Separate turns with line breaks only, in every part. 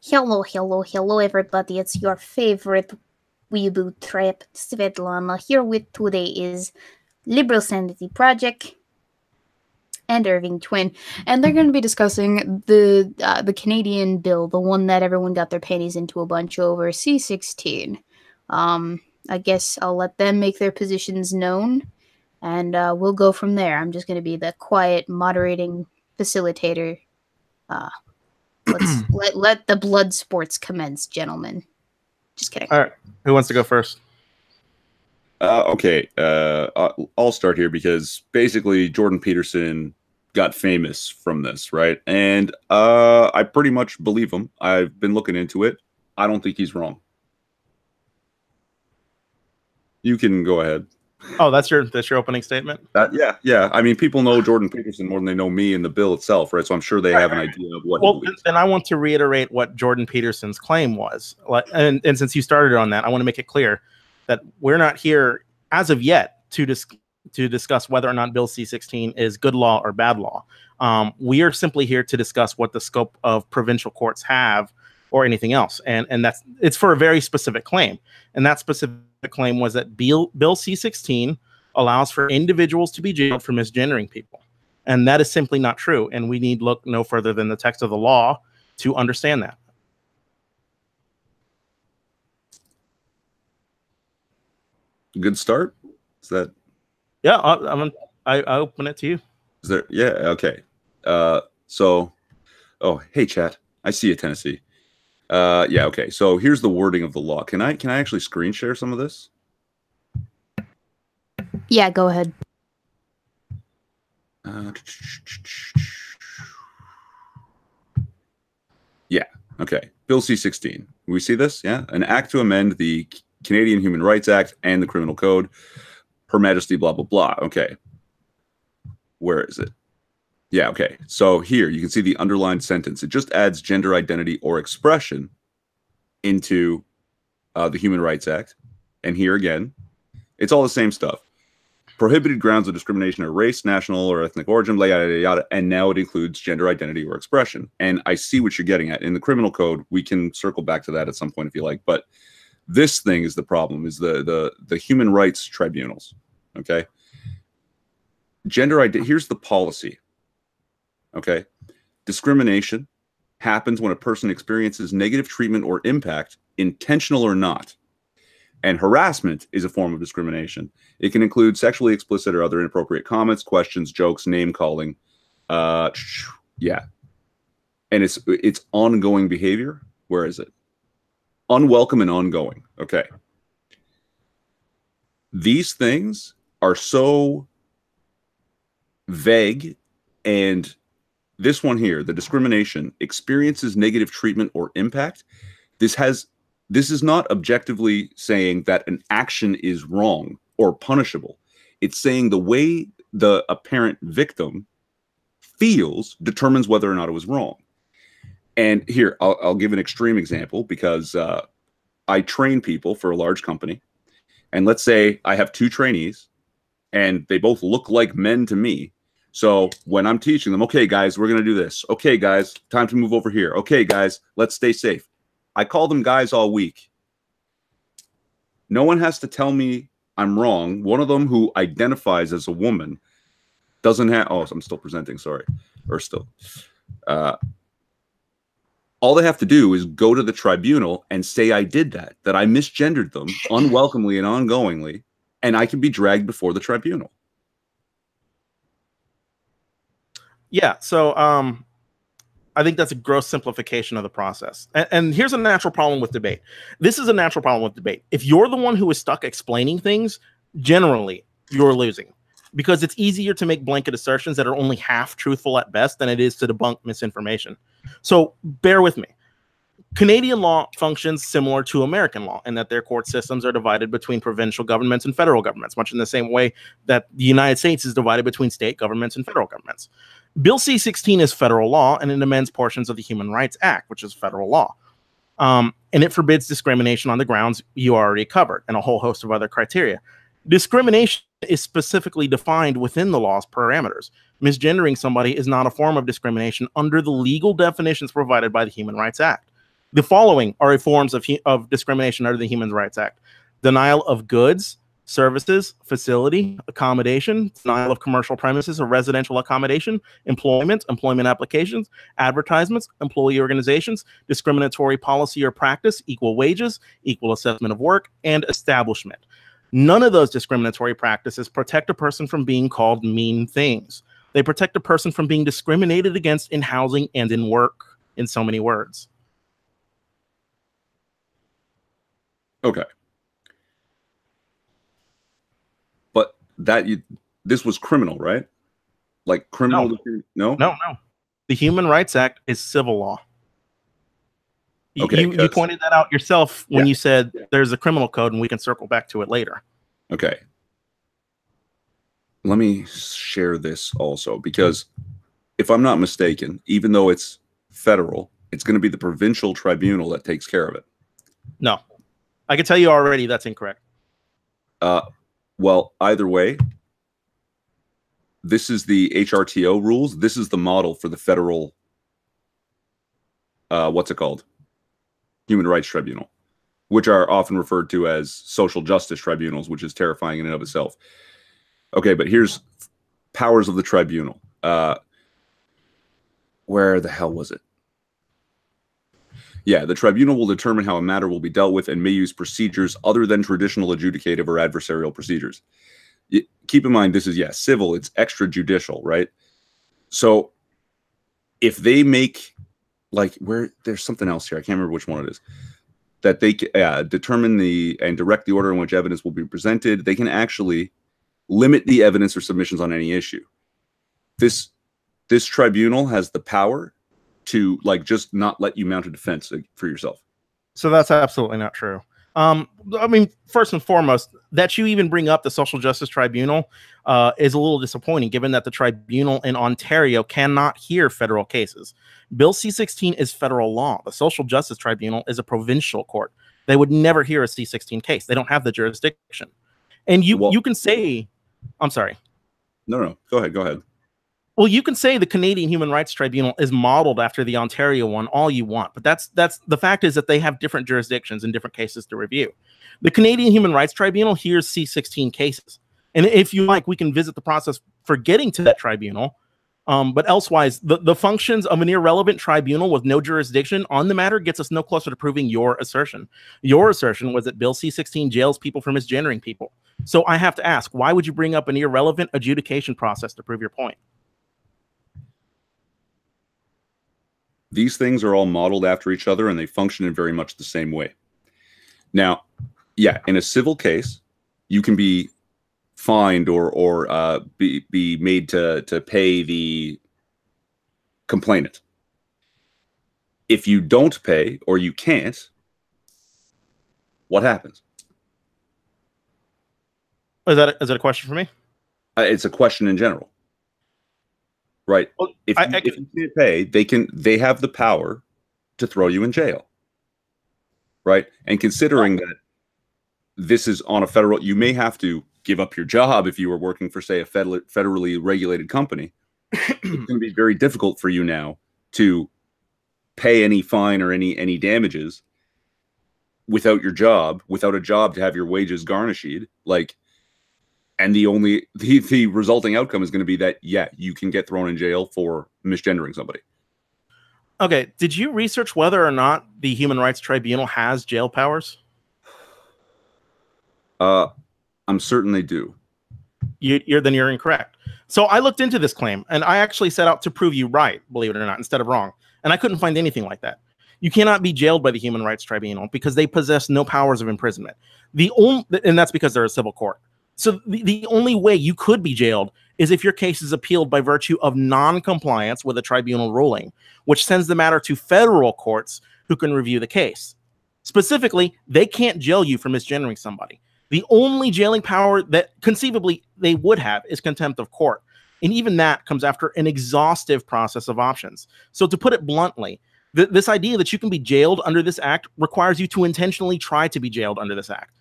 Hello, hello, hello, everybody. It's your favorite Weebo trip, Svetlana, here with today is Liberal Sanity Project and Irving Twin, and they're going to be discussing the Canadian bill, the one that everyone got their panties into a bunch over, C-16. I guess I'll let them make their positions known, and we'll go from there. I'm just going to be the quiet, moderating facilitator. Uh, let the blood sports commence, gentlemen. Just kidding.
All right. Who wants to go first?
Okay. I'll start here because basically Jordan Peterson got famous from this, right? And I pretty much believe him. I've been looking into it. I don't think he's wrong. You can go ahead.
Oh, that's your opening statement?
Yeah. I mean, people know Jordan Peterson more than they know me and the bill itself, right? So I'm sure they have an idea of what he believes.
Then I want to reiterate what Jordan Peterson's claim was. And since you started on that, I want to make it clear that we're not here as of yet to discuss whether or not Bill C-16 is good law or bad law. We are simply here to discuss what the scope of provincial courts have or anything else. And it's for a very specific claim. And that specific claim was that Bill C-16 allows for individuals to be jailed for misgendering people. And that is simply not true. And we need look no further than the text of the law to understand that.
Good start? Is that?
Yeah, I open it to you.
Is there? Yeah, okay. Hey, chat. I see you, Tennessee. Yeah, okay. So here's the wording of the law. Can I actually screen share some of this?
Yeah, go ahead.
Yeah, okay. Bill C-16. We see this? Yeah? An act to amend the Canadian Human Rights Act and the Criminal Code. Her Majesty, blah, blah, blah. Okay. Where is it? Yeah, okay. So here, you can see the underlined sentence. It just adds gender identity or expression into the Human Rights Act. And here again, it's all the same stuff. Prohibited grounds of discrimination are race, national, or ethnic origin, yada, yada, yada. And now it includes gender identity or expression. And I see what you're getting at. In the criminal code, we can circle back to that at some point if you like. But this thing is the problem, is the human rights tribunals. Okay? Gender identity, here's the policy. Okay? Discrimination happens when a person experiences negative treatment or impact, intentional or not. And harassment is a form of discrimination. It can include sexually explicit or other inappropriate comments, questions, jokes, name calling. Yeah. And it's ongoing behavior. Where is it? Unwelcome and ongoing. Okay. These things are so vague, and this one here, the discrimination, experiences negative treatment or impact. This is not objectively saying that an action is wrong or punishable. It's saying the way the apparent victim feels determines whether or not it was wrong. And here, I'll give an extreme example because I train people for a large company. And let's say I have two trainees and they both look like men to me. So when I'm teaching them, okay, guys, we're going to do this. Okay, guys, time to move over here. Okay, guys, let's stay safe. I call them guys all week. No one has to tell me I'm wrong. One of them who identifies as a woman doesn't have... Oh, I'm still presenting, sorry. Or still. All they have to do is go to the tribunal and say I did that I misgendered them unwelcomely and ongoingly, and I can be dragged before the tribunal.
Yeah, so I think that's a gross simplification of the process. And here's a natural problem with debate. This is a natural problem with debate. If you're the one who is stuck explaining things, generally, you're losing. Because it's easier to make blanket assertions that are only half truthful at best than it is to debunk misinformation. So bear with me. Canadian law functions similar to American law in that their court systems are divided between provincial governments and federal governments, much in the same way that the United States is divided between state governments and federal governments. Bill C-16 is federal law, and it amends portions of the Human Rights Act, which is federal law. And it forbids discrimination on the grounds you already covered and a whole host of other criteria. Discrimination is specifically defined within the law's parameters. Misgendering somebody is not a form of discrimination under the legal definitions provided by the Human Rights Act. The following are forms of discrimination under the Human Rights Act: denial of goods, services, facility, accommodation, denial of commercial premises or residential accommodation, employment applications, advertisements, employee organizations, discriminatory policy or practice, equal wages, equal assessment of work, and establishment. None of those discriminatory practices protect a person from being called mean things. They protect a person from being discriminated against in housing and in work, in so many words.
Okay. But this was criminal, right? Like criminal? No?
No. The Human Rights Act is civil law.
Okay,
you pointed that out yourself when you said there's a criminal code, and we can circle back to it later.
Okay. Let me share this also, because if I'm not mistaken, even though it's federal, it's going to be the provincial tribunal that takes care of it.
No. I can tell you already that's incorrect.
Well, either way, this is the HRTO rules. This is the model for the federal, what's it called? Human Rights Tribunal, which are often referred to as social justice tribunals, which is terrifying in and of itself. Okay, but here's powers of the tribunal. Where the hell was it? Yeah, the tribunal will determine how a matter will be dealt with and may use procedures other than traditional adjudicative or adversarial procedures. Keep in mind, this is, civil, it's extrajudicial, right? So if they make, there's something else here, I can't remember which one it is, that they determine and direct the order in which evidence will be presented. They can actually limit the evidence or submissions on any issue. This tribunal has the power to just not let you mount a defense for yourself.
So that's absolutely not true. I mean, first and foremost, that you even bring up the Social Justice Tribunal is a little disappointing, given that the tribunal in Ontario cannot hear federal cases. Bill C-16 is federal law. The Social Justice Tribunal is a provincial court. They would never hear a C-16 case. They don't have the jurisdiction. And you can say, I'm sorry.
No, go ahead.
Well, you can say the Canadian Human Rights Tribunal is modeled after the Ontario one all you want, but that's the fact is that they have different jurisdictions and different cases to review. The Canadian Human Rights Tribunal hears C-16 cases. And if you like, we can visit the process for getting to that tribunal. But elsewise, the functions of an irrelevant tribunal with no jurisdiction on the matter gets us no closer to proving your assertion. Your assertion was that Bill C-16 jails people for misgendering people. So I have to ask, why would you bring up an irrelevant adjudication process to prove your point?
These things are all modeled after each other, and they function in very much the same way. Now, in a civil case, you can be fined or be made to pay the complainant. If you don't pay or you can't, what happens?
Is that a question for me?
It's a question in general. Right. Well, if you can't pay, they have the power to throw you in jail. Right. And considering that this is on a federal, you may have to give up your job if you were working for, say, a federally regulated company. It's going to be very difficult for you now to pay any fine or any damages without your job, without a job to have your wages garnished. And the resulting outcome is going to be that, you can get thrown in jail for misgendering somebody.
Okay. Did you research whether or not the Human Rights Tribunal has jail powers?
I'm certain they do.
Then you're incorrect. So I looked into this claim, and I actually set out to prove you right, believe it or not, instead of wrong. And I couldn't find anything like that. You cannot be jailed by the Human Rights Tribunal because they possess no powers of imprisonment. And that's because they're a civil court. So the only way you could be jailed is if your case is appealed by virtue of non-compliance with a tribunal ruling, which sends the matter to federal courts who can review the case. Specifically, they can't jail you for misgendering somebody. The only jailing power that conceivably they would have is contempt of court. And even that comes after an exhaustive process of options. So to put it bluntly, this idea that you can be jailed under this act requires you to intentionally try to be jailed under this act,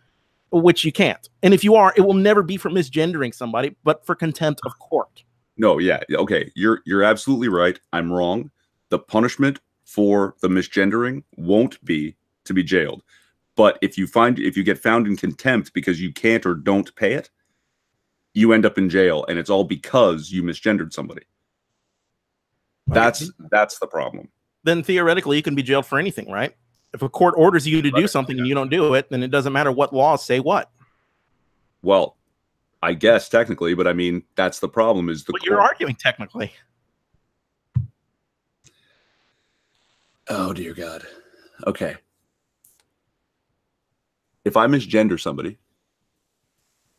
which you can't. And if you are, it will never be for misgendering somebody, but for contempt of court.
No, okay. You're absolutely right. I'm wrong. The punishment for the misgendering won't be to be jailed. But if you get found in contempt because you can't or don't pay it, you end up in jail, and it's all because you misgendered somebody. That's the problem.
Then theoretically, you can be jailed for anything, right? If a court orders you to do something and you don't do it, then it doesn't matter what laws say what.
Well, I guess technically, but I mean, that's the problem. Is the
But you're arguing technically.
Oh, dear God. Okay. If I misgender somebody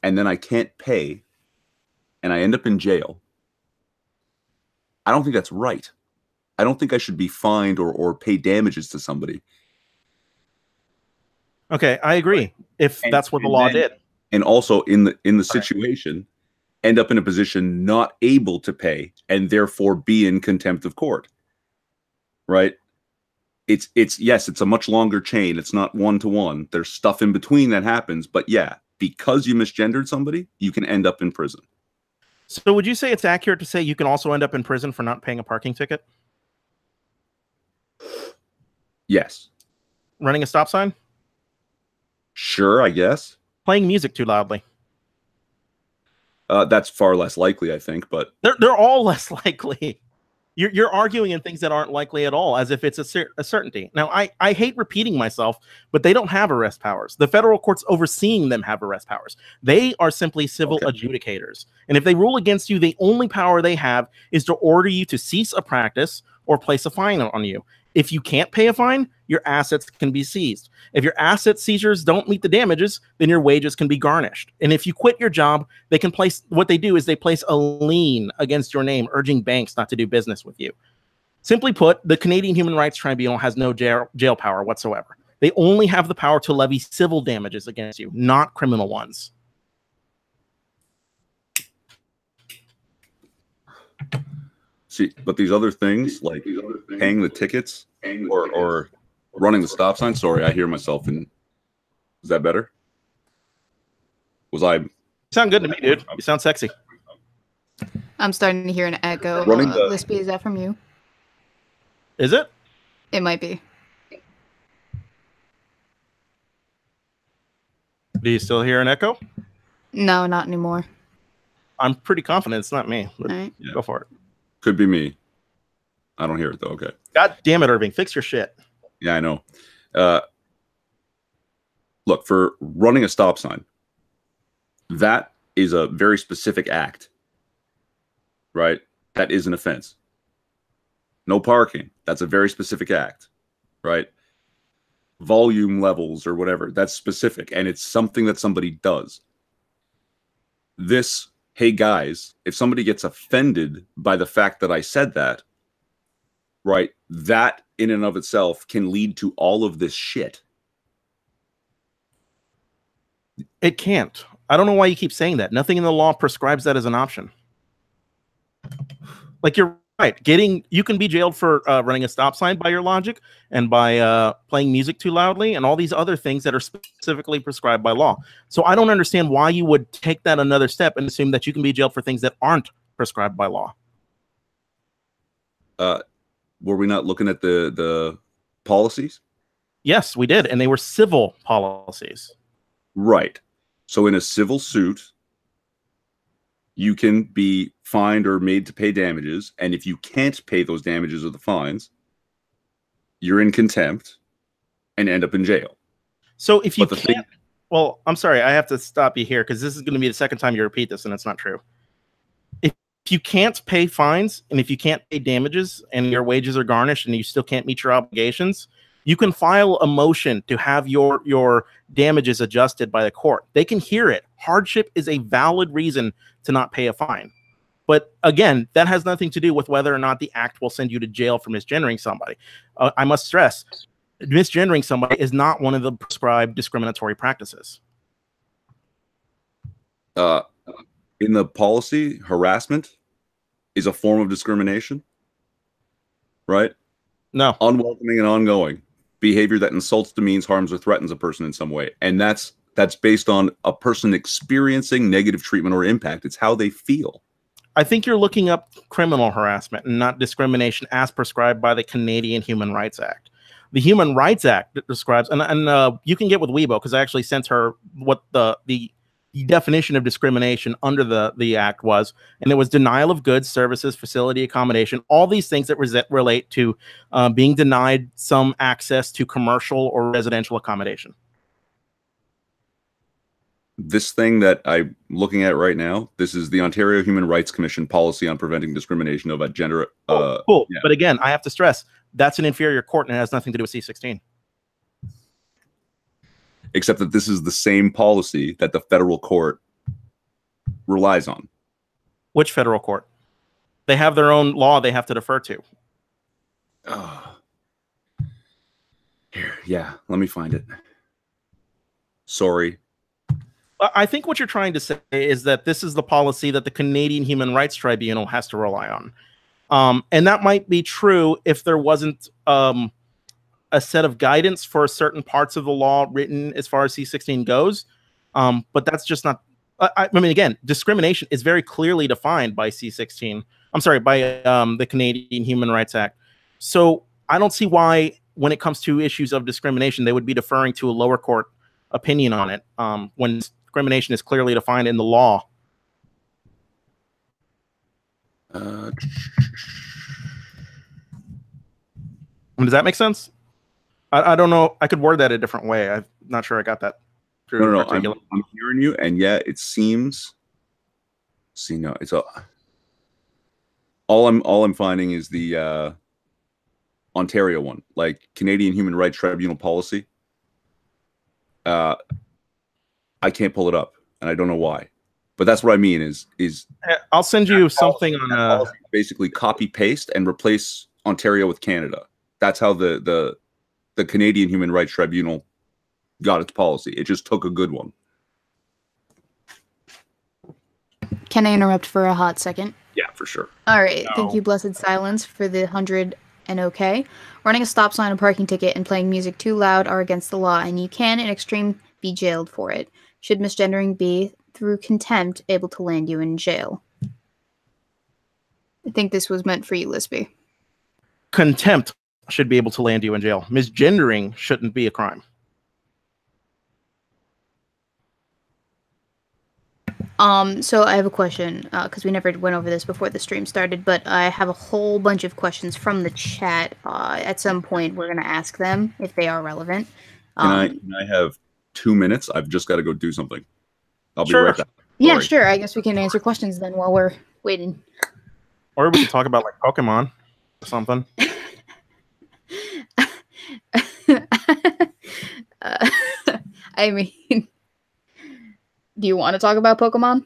and then I can't pay and I end up in jail, I don't think that's right. I don't think I should be fined or pay damages to somebody.
Okay, I agree. If that's what the law did.
And also in the situation, end up in a position not able to pay and therefore be in contempt of court. Right? It's yes, it's a much longer chain. It's not one-to-one. There's stuff in between that happens, but yeah, because you misgendered somebody, you can end up in prison.
So would you say it's accurate to say you can also end up in prison for not paying a parking ticket?
Yes.
Running a stop sign?
Sure, I guess.
Playing music too loudly?
That's far less likely, I think, but
they're all less likely. You're arguing in things that aren't likely at all, as if it's a certainty. Now, I hate repeating myself, but they don't have arrest powers. The federal courts overseeing them have arrest powers. They are simply civil adjudicators. And if they rule against you, the only power they have is to order you to cease a practice or place a fine on you. If you can't pay a fine, your assets can be seized. If your asset seizures don't meet the damages, then your wages can be garnished. And if you quit your job, they can place a lien against your name, urging banks not to do business with you. Simply put, the Canadian Human Rights Tribunal has no jail power whatsoever. They only have the power to levy civil damages against you, not criminal ones.
See, but these other things, like paying the tickets or running the stop sign. Sorry, I hear myself. Is that better? You
sound good to me, dude. You sound sexy.
I'm starting to hear an echo. Lispy, is that from you?
Is it?
It might be.
Do you still hear an echo?
No, not anymore.
I'm pretty confident it's not me. But
right.
Go for it.
Could be me. I don't hear it though. Okay.
God damn it, Irving. Fix your shit.
Yeah, I know. Look, for running a stop sign, that is a very specific act. Right? That is an offense. No parking. That's a very specific act. Right? Volume levels or whatever. That's specific. And it's something that somebody does. This, hey guys, if somebody gets offended by the fact that I said that, right, that in and of itself can lead to all of this shit.
It can't. I don't know why you keep saying that. Nothing in the law prescribes that as an option. Like, you're right. You can be jailed for running a stop sign by your logic, and by playing music too loudly, and all these other things that are specifically prescribed by law. So I don't understand why you would take that another step and assume that you can be jailed for things that aren't prescribed by law.
Were we not looking at the policies?
Yes, we did, and they were civil policies.
Right. So in a civil suit, you can be fined or made to pay damages, and if you can't pay those damages or the fines, you're in contempt and end up in jail.
So if you can't, well, I'm sorry, I have to stop you here because this is going to be the second time you repeat this, and it's not true. If you can't pay fines and if you can't pay damages and your wages are garnished and you still can't meet your obligations, you can file a motion to have your damages adjusted by the court. They can hear it. Hardship is a valid reason to not pay a fine. But again, that has nothing to do with whether or not the act will send you to jail for misgendering somebody. I must stress, misgendering somebody is not one of the prescribed discriminatory practices.
In the policy, harassment is a form of discrimination, right?
No.
Unwelcoming and ongoing behavior that insults, demeans, harms, or threatens a person in some way. And that's based on a person experiencing negative treatment or impact. It's how they feel.
I think you're looking up criminal harassment and not discrimination as prescribed by the Canadian Human Rights Act. The Human Rights Act describes, and you can get with Weebo because I actually sent her what the definition of discrimination under the act was, and it was denial of goods, services, facility, accommodation, all these things that relate to being denied some access to commercial or residential accommodation.
This thing that I'm looking at right now, this is the Ontario Human Rights Commission policy on preventing discrimination of a gender.
Cool. Yeah. But again, I have to stress, that's an inferior court and it has nothing to do with C-16.
Except that this is the same policy that the federal court relies on.
Which federal court? They have their own law they have to defer to.
Here, yeah, let me find it. Sorry.
I think what you're trying to say is that this is the policy that the Canadian Human Rights Tribunal has to rely on. And that might be true if there wasn't a set of guidance for certain parts of the law written as far as C-16 goes. But that's just not, I mean, again, discrimination is very clearly defined by C-16. I'm sorry, by the Canadian Human Rights Act. So I don't see why, when it comes to issues of discrimination, they would be deferring to a lower court opinion on it when discrimination is clearly defined in the law. Does that make sense? I don't know. I could word that a different way. I'm not sure I got that.
No, I'm hearing you, and yeah, it seems. See, no, it's all I'm finding is the Ontario one, like Canadian Human Rights Tribunal policy. I can't pull it up, and I don't know why. But that's what I mean is
I'll send you something on
basically copy paste and replace Ontario with Canada. That's how the Canadian Human Rights Tribunal got its policy. It just took a good one.
Can I interrupt for a hot second?
Yeah, for sure.
All right. No. Thank you, Blessed Silence, for the 100 and okay. Running a stop sign, a parking ticket, and playing music too loud are against the law, and you can, in extreme, be jailed for it. Should misgendering be, through contempt, able to land you in jail? I think this was meant for you, Lispy.
Contempt should be able to land you in jail. Misgendering shouldn't be a crime.
So I have a question, because we never went over this before the stream started, but I have a whole bunch of questions from the chat. At some point, we're going to ask them if they are relevant.
Can I have 2 minutes? I've just got to go do something. I'll be right back.
Yeah, sure. I guess we can answer questions then while we're waiting.
Or we can talk about like Pokemon or something.
I mean, do you want to talk about Pokemon?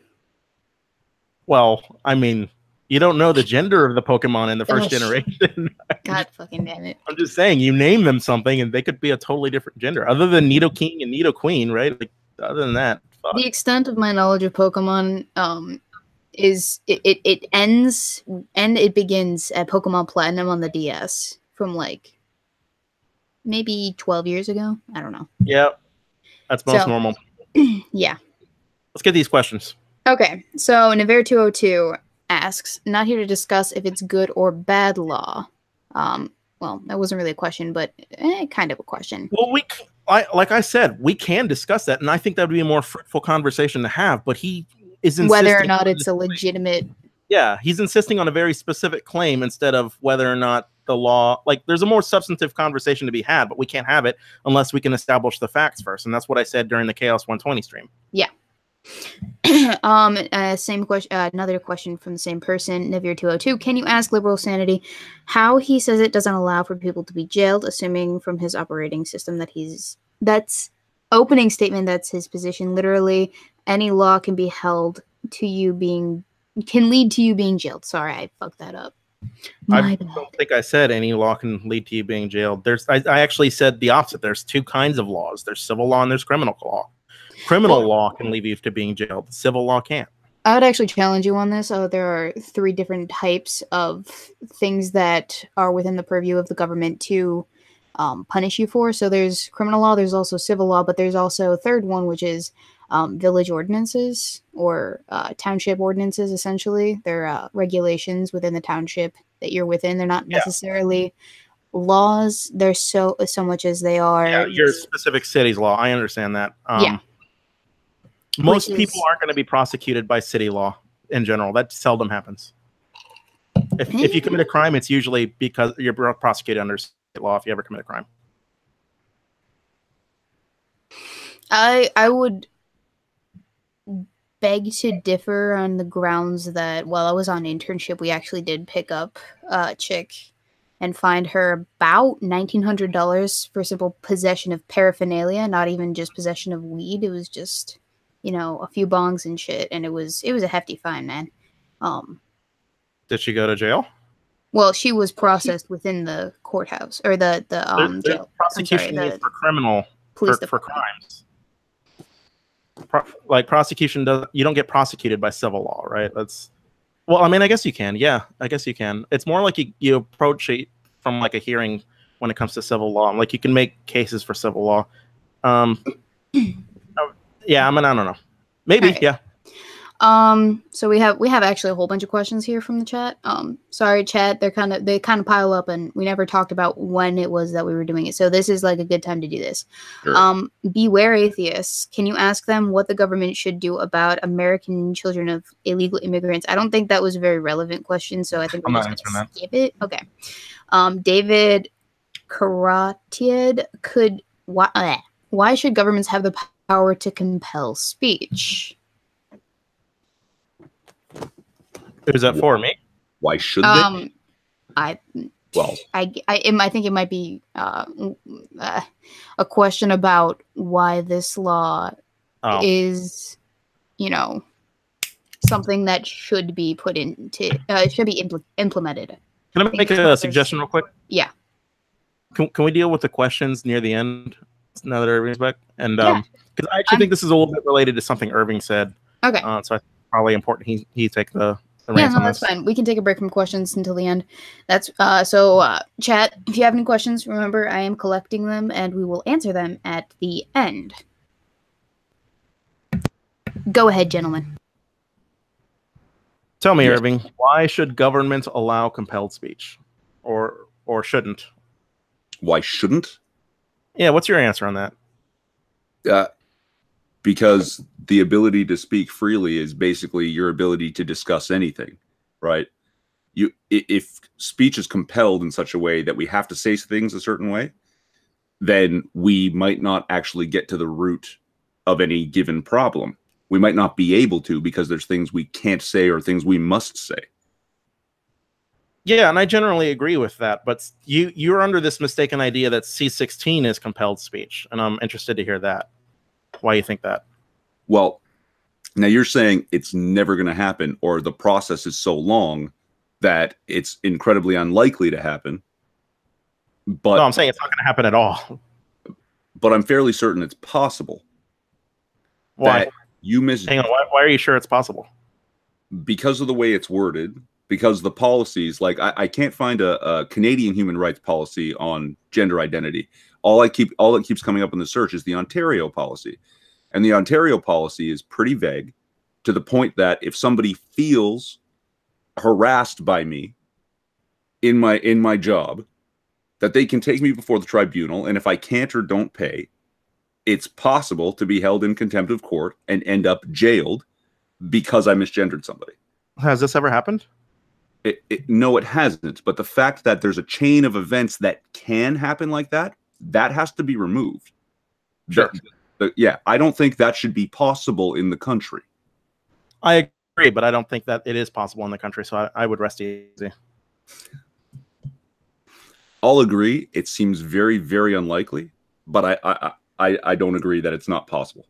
Well, I mean, you don't know the gender of the Pokemon in the first generation.
God fucking damn it.
I'm just saying, you name them something and they could be a totally different gender. Other than Nidoking and Nidoqueen, right? Like, other than that. Fuck.
The extent of my knowledge of Pokemon is it ends and it begins at Pokemon Platinum on the DS from like maybe 12 years ago. I don't know.
Yeah. That's most normal.
Yeah.
Let's get these questions.
Okay. So Naver202 asks, not here to discuss if it's good or bad law. Well, that wasn't really a question, but kind of a question.
Well, like I said, we can discuss that, and I think that would be a more fruitful conversation to have, but he is insisting
whether or not it's a legitimate...
Yeah, he's insisting on a very specific claim instead of whether or not the law... Like, there's a more substantive conversation to be had, but we can't have it unless we can establish the facts first, and that's what I said during the Chaos 120 stream.
Yeah. Same question. Another question from the same person, Navir202. Can you ask Liberal Sanity how he says it doesn't allow for people to be jailed, assuming from his operating system that's opening statement that's his position. Literally, any law can be held to you can lead to you being jailed. Sorry, I fucked that up.
I don't think I said any law can lead to you being jailed. I actually said the opposite. There's two kinds of laws. There's civil law and there's criminal law. Criminal law can lead you to being jailed. Civil law can't.
I would actually challenge you on this. There are 3 different types of things that are within the purview of the government to punish you for. So there's criminal law, there's also civil law, but there's also a third one, which is village ordinances or township ordinances. Essentially, they're regulations within the township that you're within. They're not necessarily laws. They're so much as they are
your specific city's law. I understand that.
Yeah.
Most people aren't going to be prosecuted by city law in general. That seldom happens. If you commit a crime, it's usually because you're prosecuted under state law if you ever commit a crime.
I would beg to differ on the grounds that while I was on internship, we actually did pick up a chick and find her about $1,900 for simple possession of paraphernalia, not even just possession of weed. It was just, a few bongs and shit, and it was a hefty fine, man.
Did she go to jail?
Well, she was processed within the courthouse or the jail.
Prosecution is for criminal for crimes. Like prosecution you don't get prosecuted by civil law, right? Well, I mean, I guess you can. Yeah, I guess you can. It's more like you approach it from like a hearing when it comes to civil law. Like you can make cases for civil law. Yeah, I mean, I don't know. Maybe, right. Yeah.
So we have actually a whole bunch of questions here from the chat. Sorry, chat. They kind of pile up, and we never talked about when it was that we were doing it. So this is like a good time to do this. Sure. Beware atheists. Can you ask them what the government should do about American children of illegal immigrants? I don't think that was a very relevant question, so I think we're just going to skip it. Okay. David Karatiad why should governments have the power to compel speech?
Who's that for? Me?
Why should they?
I think it might be a question about why this law is, something that should be put into should be implemented.
Can I make a suggestion real quick?
Yeah.
Can we deal with the questions near the end now that Irving's back? And because I actually think this is a little bit related to something Irving said.
Okay.
So I think it's probably important he take the
that's fine. We can take a break from questions until the end. That's so chat, if you have any questions, remember I am collecting them and we will answer them at the end. Go ahead, gentlemen.
Tell me, Irving, why should government allow compelled speech? Or shouldn't?
Why shouldn't?
Yeah, what's your answer on that?
Because the ability to speak freely is basically your ability to discuss anything, right? If speech is compelled in such a way that we have to say things a certain way, then we might not actually get to the root of any given problem. We might not be able to because there's things we can't say or things we must say.
Yeah, and I generally agree with that, but you're under this mistaken idea that C-16 is compelled speech, and I'm interested to hear that. Why you think that?
Well, now you're saying it's never going to happen, or the process is so long that it's incredibly unlikely to happen. But
no, I'm saying it's not going to happen at all.
But I'm fairly certain it's possible.
Why?
Hang
on. Why are you sure it's possible?
Because of the way it's worded. Because the policies, like I can't find a Canadian human rights policy on gender identity. All that keeps coming up in the search is the Ontario policy. And the Ontario policy is pretty vague to the point that if somebody feels harassed by me in my job, that they can take me before the tribunal, and if I can't or don't pay, it's possible to be held in contempt of court and end up jailed because I misgendered somebody.
Has this ever happened?
No, it hasn't. But the fact that there's a chain of events that can happen like that has to be removed.
Sure.
I don't think that should be possible in the country.
I agree, but I don't think that it is possible in the country, so I would rest easy.
I'll agree. It seems very, very unlikely, but I don't agree that it's not possible.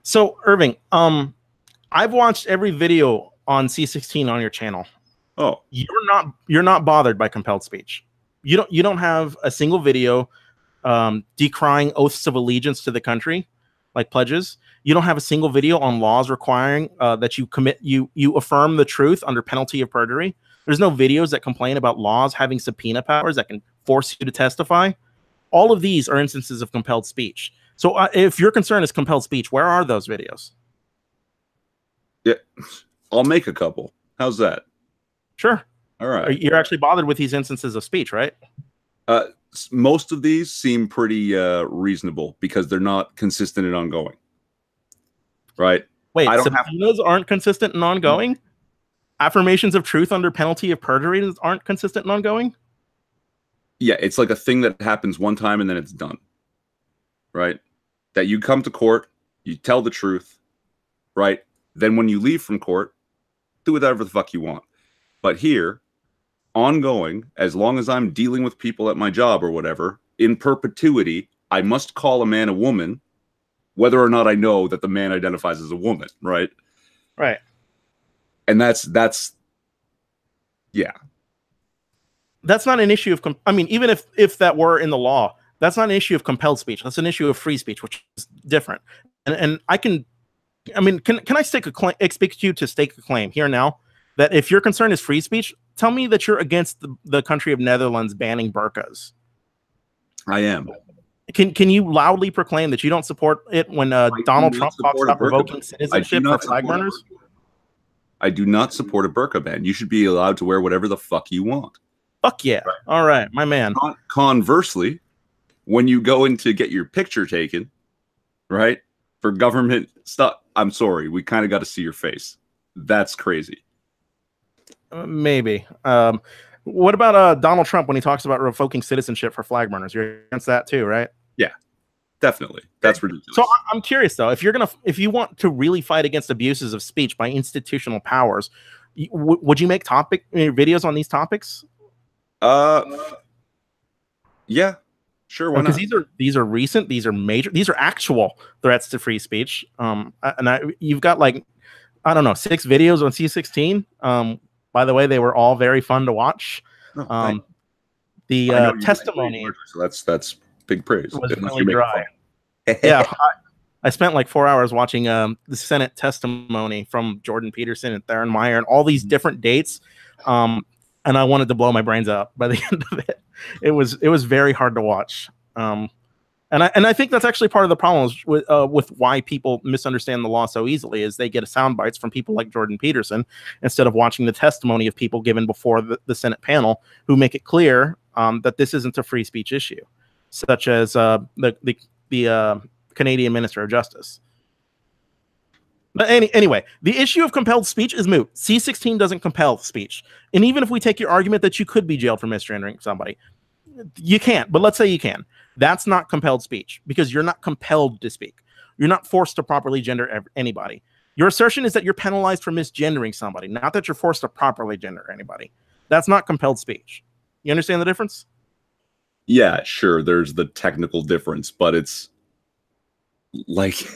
So, Irving, I've watched every video on C-16 on your channel.
Oh,
you're not bothered by compelled speech. You don't have a single video decrying oaths of allegiance to the country, like pledges. You don't have a single video on laws requiring that you affirm the truth under penalty of perjury. There's no videos that complain about laws having subpoena powers that can force you to testify. All of these are instances of compelled speech. So if your concern is compelled speech, where are those videos?
Yeah, I'll make a couple. How's that?
Sure.
All right.
You're actually bothered with these instances of speech, right?
Most of these seem pretty reasonable because they're not consistent and ongoing. Right?
Wait,
I don't
subpoenas aren't consistent and ongoing? Affirmations of truth under penalty of perjury aren't consistent and ongoing?
Yeah, it's like a thing that happens one time and then it's done. Right? That you come to court, you tell the truth, right? Then when you leave from court, do whatever the fuck you want. But here, ongoing, as long as I'm dealing with people at my job or whatever, in perpetuity, I must call a man a woman, whether or not I know that the man identifies as a woman, right?
Right.
And that's yeah.
That's not an issue of, I mean, even if that were in the law, that's not an issue of compelled speech. That's an issue of free speech, which is different. And can I expect you to stake a claim here now that if your concern is free speech, tell me that you're against the country of Netherlands banning burqas.
I am.
Can you loudly proclaim that you don't support it when Donald Trump talks about revoking citizenship for flag burners?
I do not support a burqa ban. You should be allowed to wear whatever the fuck you want.
Fuck yeah. Right. All right, my man.
Conversely, when you go in to get your picture taken, right, for government stuff, I'm sorry, we kind of got to see your face. That's crazy.
Maybe. What about Donald Trump when he talks about revoking citizenship for flag burners? You're against that too, right?
Yeah, definitely. That's ridiculous.
So I'm curious though, if you want to really fight against abuses of speech by institutional powers, would you make videos on these topics?
Yeah, sure. Why not?
Because these are recent, these are major, these are actual threats to free speech. You've got like, I don't know, 6 videos on C-16. By the way, they were all very fun to watch. The testimony.
So that's big praise.
Was really dry. Yeah, I spent like 4 hours watching the Senate testimony from Jordan Peterson and Theron Meyer and all these different dates. And I wanted to blow my brains out by the end of it. It was very hard to watch. And I think that's actually part of the problem with why people misunderstand the law so easily is they get sound bites from people like Jordan Peterson instead of watching the testimony of people given before the Senate panel who make it clear that this isn't a free speech issue, such as the Canadian Minister of Justice. But anyway, the issue of compelled speech is moot. C-16 doesn't compel speech. And even if we take your argument that you could be jailed for misgendering somebody, you can't. But let's say you can. That's not compelled speech because you're not compelled to speak. You're not forced to properly gender anybody. Your assertion is that you're penalized for misgendering somebody, not that you're forced to properly gender anybody. That's not compelled speech. You understand the difference?
Yeah, sure. There's the technical difference, but it's like...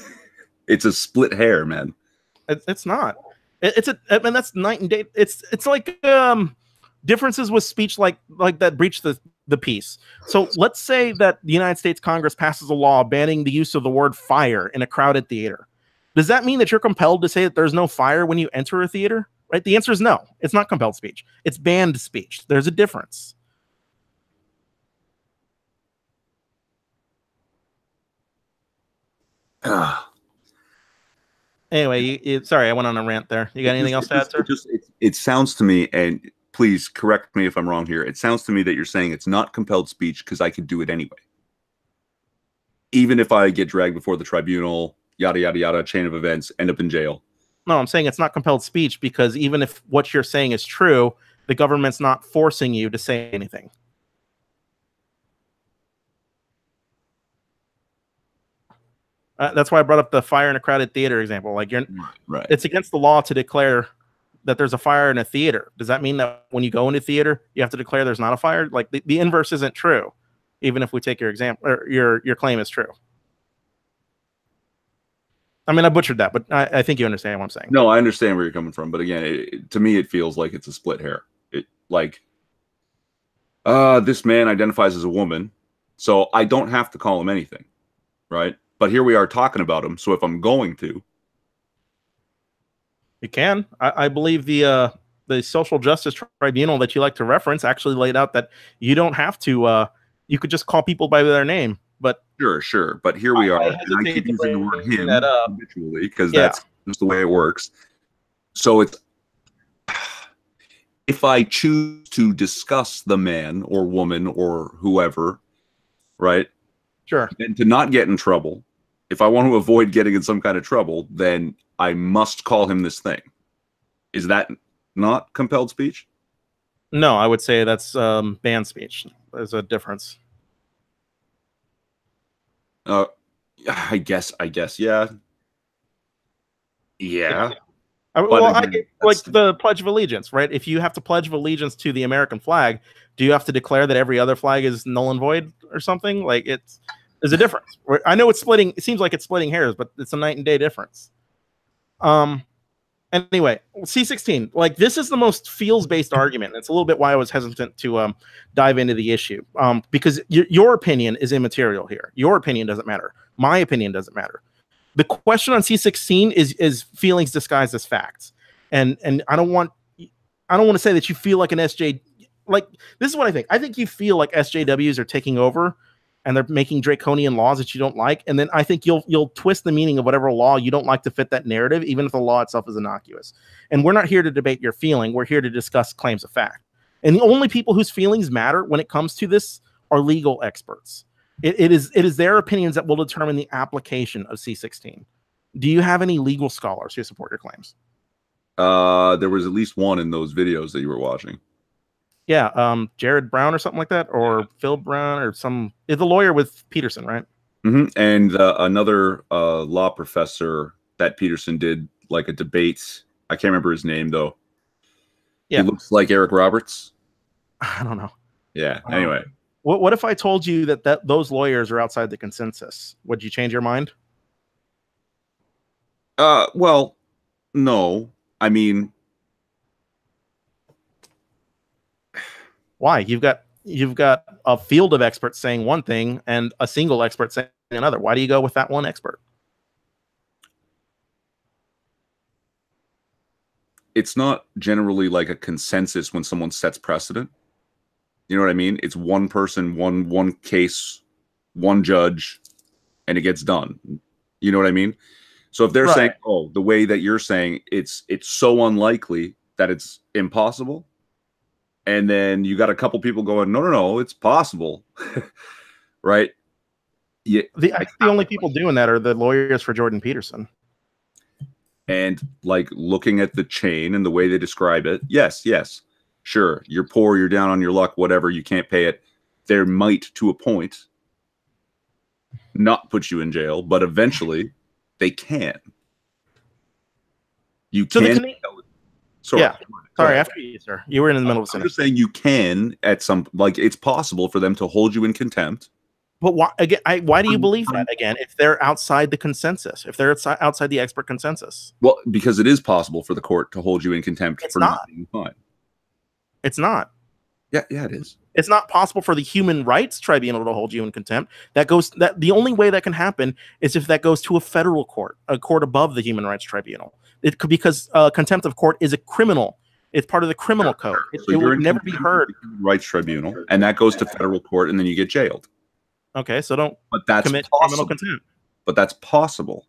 It's a split hair, man.
It's not. I mean, that's night and day. It's like differences with speech like that breach the peace. So let's say that the United States Congress passes a law banning the use of the word fire in a crowded theater. Does that mean that you're compelled to say that there's no fire when you enter a theater? Right? The answer is no. It's not compelled speech. It's banned speech. There's a difference. Anyway, sorry, I went on a rant there. You got anything else to add, sir?
It sounds to me, and please correct me if I'm wrong here, it sounds to me that you're saying it's not compelled speech because I could do it anyway. Even if I get dragged before the tribunal, yada, yada, yada, chain of events, end up in jail.
No, I'm saying it's not compelled speech because even if what you're saying is true, the government's not forcing you to say anything. That's why I brought up the fire in a crowded theater example. Like
right.
It's against the law to declare that there's a fire in a theater. Does that mean that when you go into theater, you have to declare there's not a fire? Like the inverse isn't true, even if we take your example or your claim is true. I mean, I butchered that, but I think you understand what I'm saying.
No, I understand where you're coming from, but again, to me, it feels like it's a split hair. This man identifies as a woman, so I don't have to call him anything, right? But here we are talking about him. So if I'm going to,
you can. I believe the social justice tribunal that you like to reference actually laid out that you don't have to. You could just call people by their name but
sure. But here we are, and I keep using the word him habitually because that's just the way it works. So it's if I choose to discuss the man or woman or whoever, right?
Sure.
And to not get in trouble, if I want to avoid getting in some kind of trouble, then I must call him this thing. Is that not compelled speech?
No, I would say that's banned speech. There's a difference.
I guess, yeah.
Like the Pledge of Allegiance, right? If you have to pledge of allegiance to the American flag, do you have to declare that every other flag is null and void or something? Like there's a difference. I know it's splitting. It seems like it's splitting hairs, but it's a night and day difference. Anyway, C-16, like this is the most feels-based argument. It's a little bit why I was hesitant to dive into the issue, because your opinion is immaterial here. Your opinion doesn't matter. My opinion doesn't matter. The question on C-16 is feelings disguised as facts, and I don't want to say that you feel like an SJ. Like this is what I think. I think you feel like SJWs are taking over, and they're making draconian laws that you don't like, and then I think you'll twist the meaning of whatever law you don't like to fit that narrative, even if the law itself is innocuous. And we're not here to debate your feeling. We're here to discuss claims of fact. And the only people whose feelings matter when it comes to this are legal experts. It is their opinions that will determine the application of C-16. Do you have any legal scholars who support your claims?
There was at least one in those videos that you were watching.
Yeah, Jared Brown or something like that, or Phil Brown or the lawyer with Peterson, right?
Mm-hmm. And another law professor that Peterson did like a debate. I can't remember his name though. Yeah, he looks like Eric Roberts.
I don't know.
Yeah. Anyway,
what if I told you that those lawyers are outside the consensus? Would you change your mind?
Well, no. I mean,
why? You've got a field of experts saying one thing and a single expert saying another. Why do you go with that one expert?
It's not generally like a consensus when someone sets precedent. You know what I mean? It's one person, one case, one judge, and it gets done. You know what I mean? So if they're saying, oh, the way that you're saying it's so unlikely that it's impossible, and then you got a couple people going, no, it's possible, right? Yeah.
The only people doing that are the lawyers for Jordan Peterson.
And like looking at the chain and the way they describe it, yes, sure, you're poor, you're down on your luck, whatever, you can't pay it. There might, to a point, not put you in jail, but eventually they can. You can.
Sorry, after you, sir. You were in the middle of
I'm just saying you can at some, like, it's possible for them to hold you in contempt.
But why again? Why do you believe that again? If they're outside the consensus, if they're outside the expert consensus,
well, because it is possible for the court to hold you in contempt for not being fine.
It's not.
Yeah, it is.
It's not possible for the Human Rights Tribunal to hold you in contempt. The only way that can happen is if that goes to a federal court, a court above the Human Rights Tribunal. It could, because contempt of court is a criminal. It's part of the criminal code. It will never be heard.
Human Rights Tribunal, and that goes to federal court, and then you get jailed.
Okay, so don't
commit criminal contempt. But that's possible.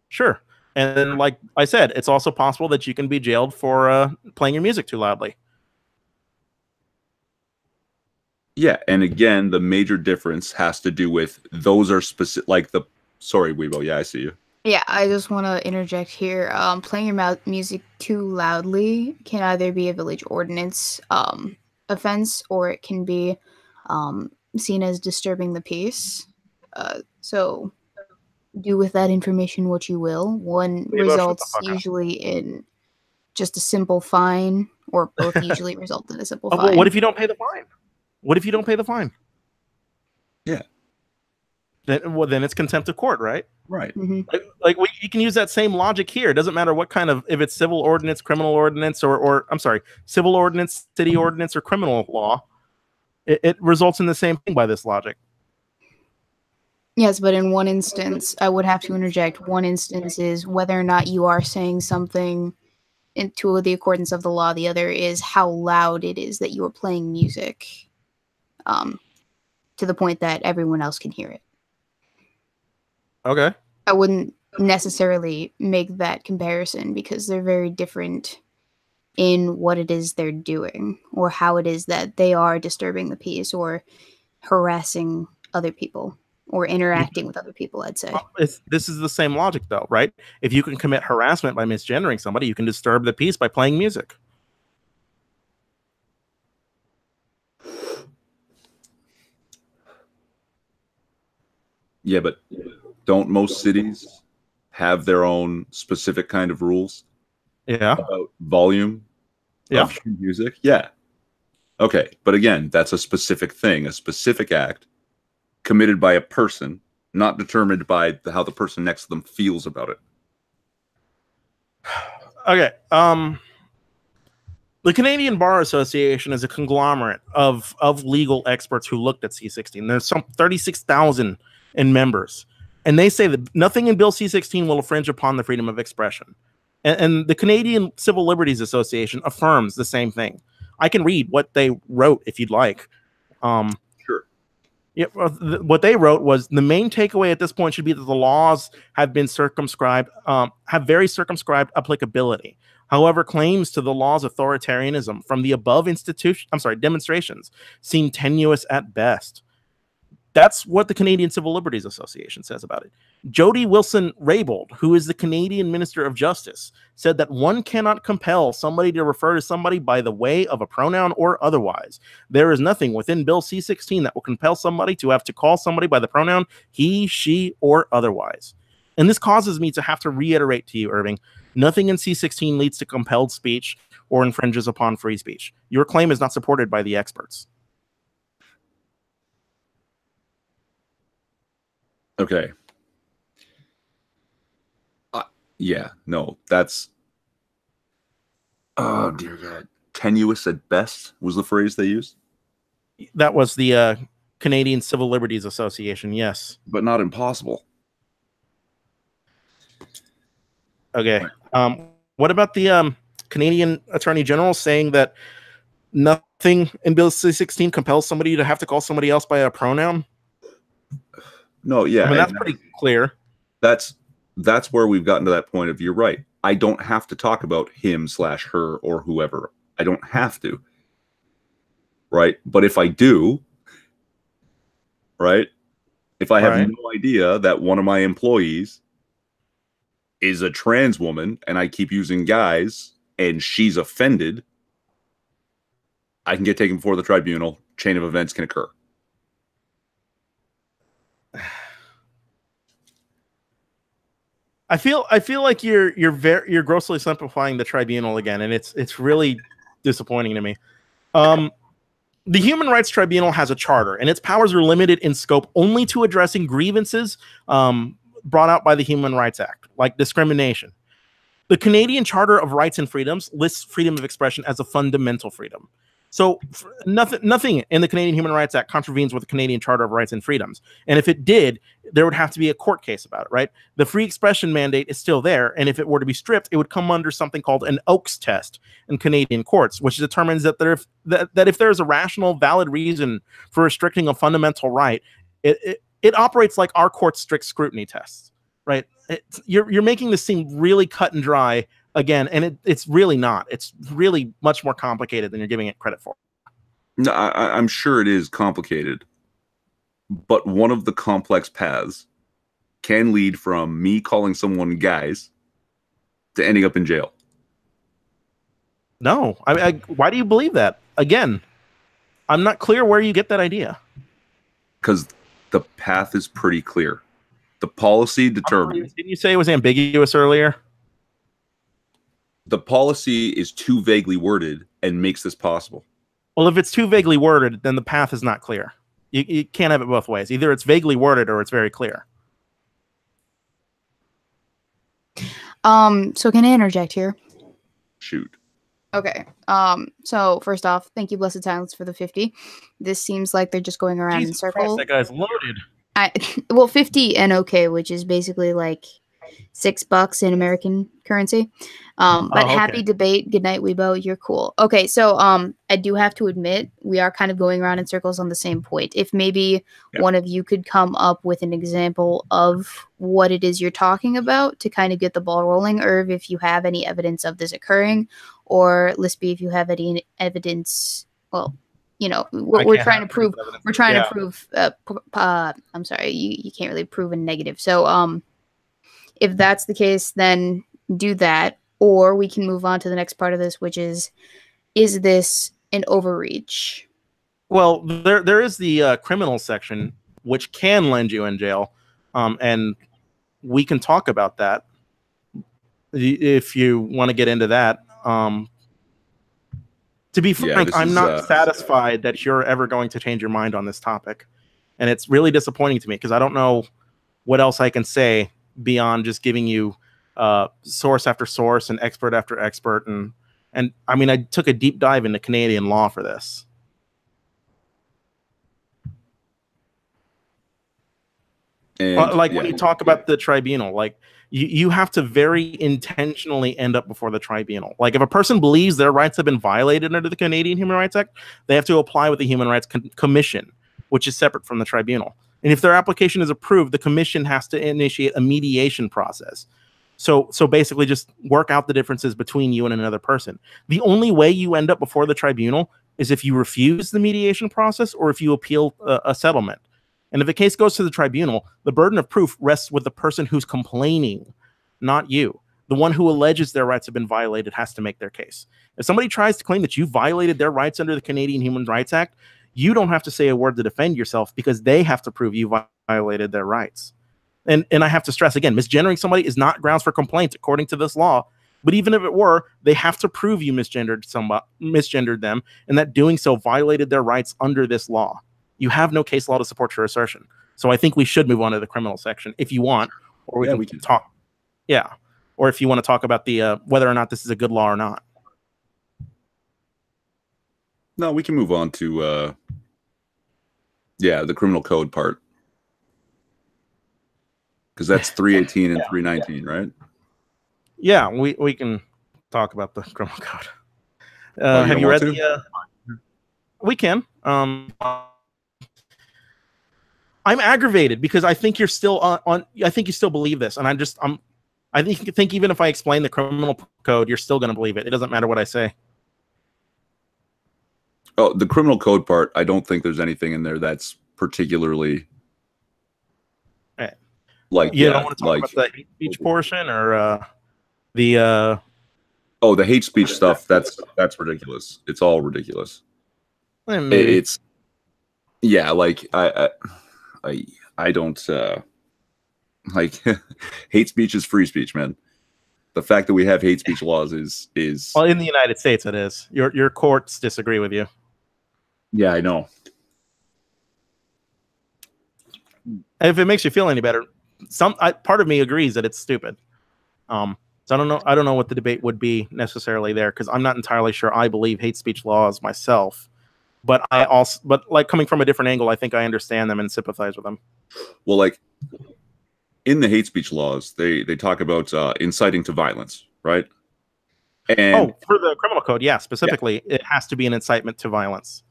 Sure. And then, like I said, it's also possible that you can be jailed for playing your music too loudly.
Yeah, and again, the major difference has to do with those are specific, like the... Sorry, Weebo. Yeah, I see you.
Yeah, I just want to interject here. Playing your music too loudly can either be a village ordinance offense, or it can be seen as disturbing the peace. So do with that information what you will. One results usually in just a simple fine, or both usually result in a simple fine.
Well, what if you don't pay the fine? What if you don't pay the fine?
Yeah.
Then it's contempt of court, right?
Right.
Mm-hmm.
You can use that same logic here. It doesn't matter what kind of, if it's civil ordinance, criminal ordinance, or I'm sorry, civil ordinance, city ordinance, or criminal law. It results in the same thing by this logic.
Yes, but in one instance, I would have to interject. One instance is whether or not you are saying something into the accordance of the law. The other is how loud it is that you are playing music. to the point that everyone else can hear it.
Okay.
I wouldn't necessarily make that comparison because they're very different in what it is they're doing or how it is that they are disturbing the peace or harassing other people or interacting with other people, I'd say.
This is the same logic, though, right? If you can commit harassment by misgendering somebody, you can disturb the peace by playing music.
Yeah, but don't most cities have their own specific kind of rules
Yeah.
about volume of your music? Yeah. Okay, but again, that's a specific thing, a specific act committed by a person, not determined by how the person next to them feels about it.
Okay. The Canadian Bar Association is a conglomerate of legal experts who looked at C-16. There's some 36,000 in members, and they say that nothing in Bill C-16 will infringe upon the freedom of expression. And the Canadian Civil Liberties Association affirms the same thing. I can read what they wrote if you'd like.
Sure.
Yeah, what they wrote was the main takeaway at this point should be that the laws have been circumscribed, have very circumscribed applicability. However, claims to the law's authoritarianism from the above demonstrations seem tenuous at best. That's what the Canadian Civil Liberties Association says about it. Jody Wilson-Raybould, who is the Canadian Minister of Justice, said that one cannot compel somebody to refer to somebody by the way of a pronoun or otherwise. There is nothing within Bill C-16 that will compel somebody to have to call somebody by the pronoun he, she, or otherwise. And this causes me to have to reiterate to you, Irving, nothing in C-16 leads to compelled speech or infringes upon free speech. Your claim is not supported by the experts.
Okay. Yeah, no, that's, oh dear God, tenuous at best was the phrase they used.
That was the Canadian Civil Liberties Association, yes.
But not impossible.
Okay. What about the Canadian Attorney General saying that nothing in Bill C-16 compels somebody to have to call somebody else by a pronoun?
No, yeah.
I mean, that's pretty clear.
That's where we've gotten to that point of, you're right. I don't have to talk about him/her or whoever. I don't have to. Right? But if I do, right? If I have no idea that one of my employees is a trans woman and I keep using guys and she's offended, I can get taken before the tribunal. Chain of events can occur.
I feel like you're grossly simplifying the tribunal again, and it's really disappointing to me. The Human Rights Tribunal has a charter, and its powers are limited in scope only to addressing grievances brought out by the Human Rights Act, like discrimination. The Canadian Charter of Rights and Freedoms lists freedom of expression as a fundamental freedom. So nothing in the Canadian Human Rights Act contravenes with the Canadian Charter of Rights and Freedoms. And if it did, there would have to be a court case about it, right? The free expression mandate is still there. And if it were to be stripped, it would come under something called an Oakes test in Canadian courts, which determines that if there's a rational, valid reason for restricting a fundamental right, it operates like our court's strict scrutiny tests, right? You're making this seem really cut and dry again, and it's really not. It's really much more complicated than you're giving it credit for.
No, I'm sure it is complicated, but one of the complex paths can lead from me calling someone guys to ending up in jail.
No, why do you believe that? Again, I'm not clear where you get that idea.
Because the path is pretty clear. The policy determines.
Didn't you say it was ambiguous earlier?
The policy is too vaguely worded and makes this possible.
Well, if it's too vaguely worded, then the path is not clear. You can't have it both ways. Either it's vaguely worded or it's very clear.
So can I interject here?
Shoot.
Okay. So first off, thank you, Blessed Silence, for the 50. This seems like they're just going around in circles.
That guy's loaded.
Well, 50 and okay, which is basically like $6 in American currency. But happy debate. Good night, Weebo. You're cool. Okay, so I do have to admit we are kind of going around in circles on the same point. If maybe one of you could come up with an example of what it is you're talking about to kind of get the ball rolling, Irv, if you have any evidence of this occurring, or Lispy, if you have any evidence. Well, you know, we're trying to prove. We're trying to prove. I'm sorry, you can't really prove a negative. So if that's the case, then do that. Or we can move on to the next part of this, which is this an overreach?
Well, there is the criminal section, which can land you in jail. And we can talk about that if you want to get into that. To be frank, I'm not satisfied that you're ever going to change your mind on this topic. And it's really disappointing to me because I don't know what else I can say beyond just giving you source after source and expert after expert. And I mean, I took a deep dive into Canadian law for this. And, when you talk about the tribunal, like you have to very intentionally end up before the tribunal. Like if a person believes their rights have been violated under the Canadian Human Rights Act, they have to apply with the Human Rights Commission, which is separate from the tribunal. And if their application is approved, the commission has to initiate a mediation process. So basically just work out the differences between you and another person. The only way you end up before the tribunal is if you refuse the mediation process or if you appeal a settlement. And if a case goes to the tribunal, the burden of proof rests with the person who's complaining, not you. The one who alleges their rights have been violated has to make their case. If somebody tries to claim that you violated their rights under the Canadian Human Rights Act, you don't have to say a word to defend yourself because they have to prove you violated their rights. And I have to stress again, misgendering somebody is not grounds for complaint according to this law. But even if it were, they have to prove you misgendered them, and that doing so violated their rights under this law. You have no case law to support your assertion. So I think we should move on to the criminal section if you want, or we can talk. Yeah, or if you want to talk about the whether or not this is a good law or not.
No, we can move on to the criminal code part. Because that's 318 and 319, right?
Yeah, we can talk about the criminal code. Have you read the? We can. I'm aggravated because I think you're still on. I think you still believe this, and I think even if I explain the criminal code, you're still going to believe it. It doesn't matter what I say.
Oh, the criminal code part. I don't think there's anything in there that's particularly. Like
you don't want to talk about the hate speech portion or the
the hate speech stuff. That's ridiculous. It's all ridiculous. It's like I don't like hate speech is free speech, man. The fact that we have hate speech laws is
well, in the United States it is. Your courts disagree with you.
Yeah, I know.
If it makes you feel any better, part of me agrees that it's stupid. So I don't know what the debate would be necessarily there because I'm not entirely sure I believe hate speech laws myself. But like coming from a different angle, I think I understand them and sympathize with them.
Well, like in the hate speech laws, they talk about inciting to violence, right? And
for the criminal code, specifically, it has to be an incitement to violence.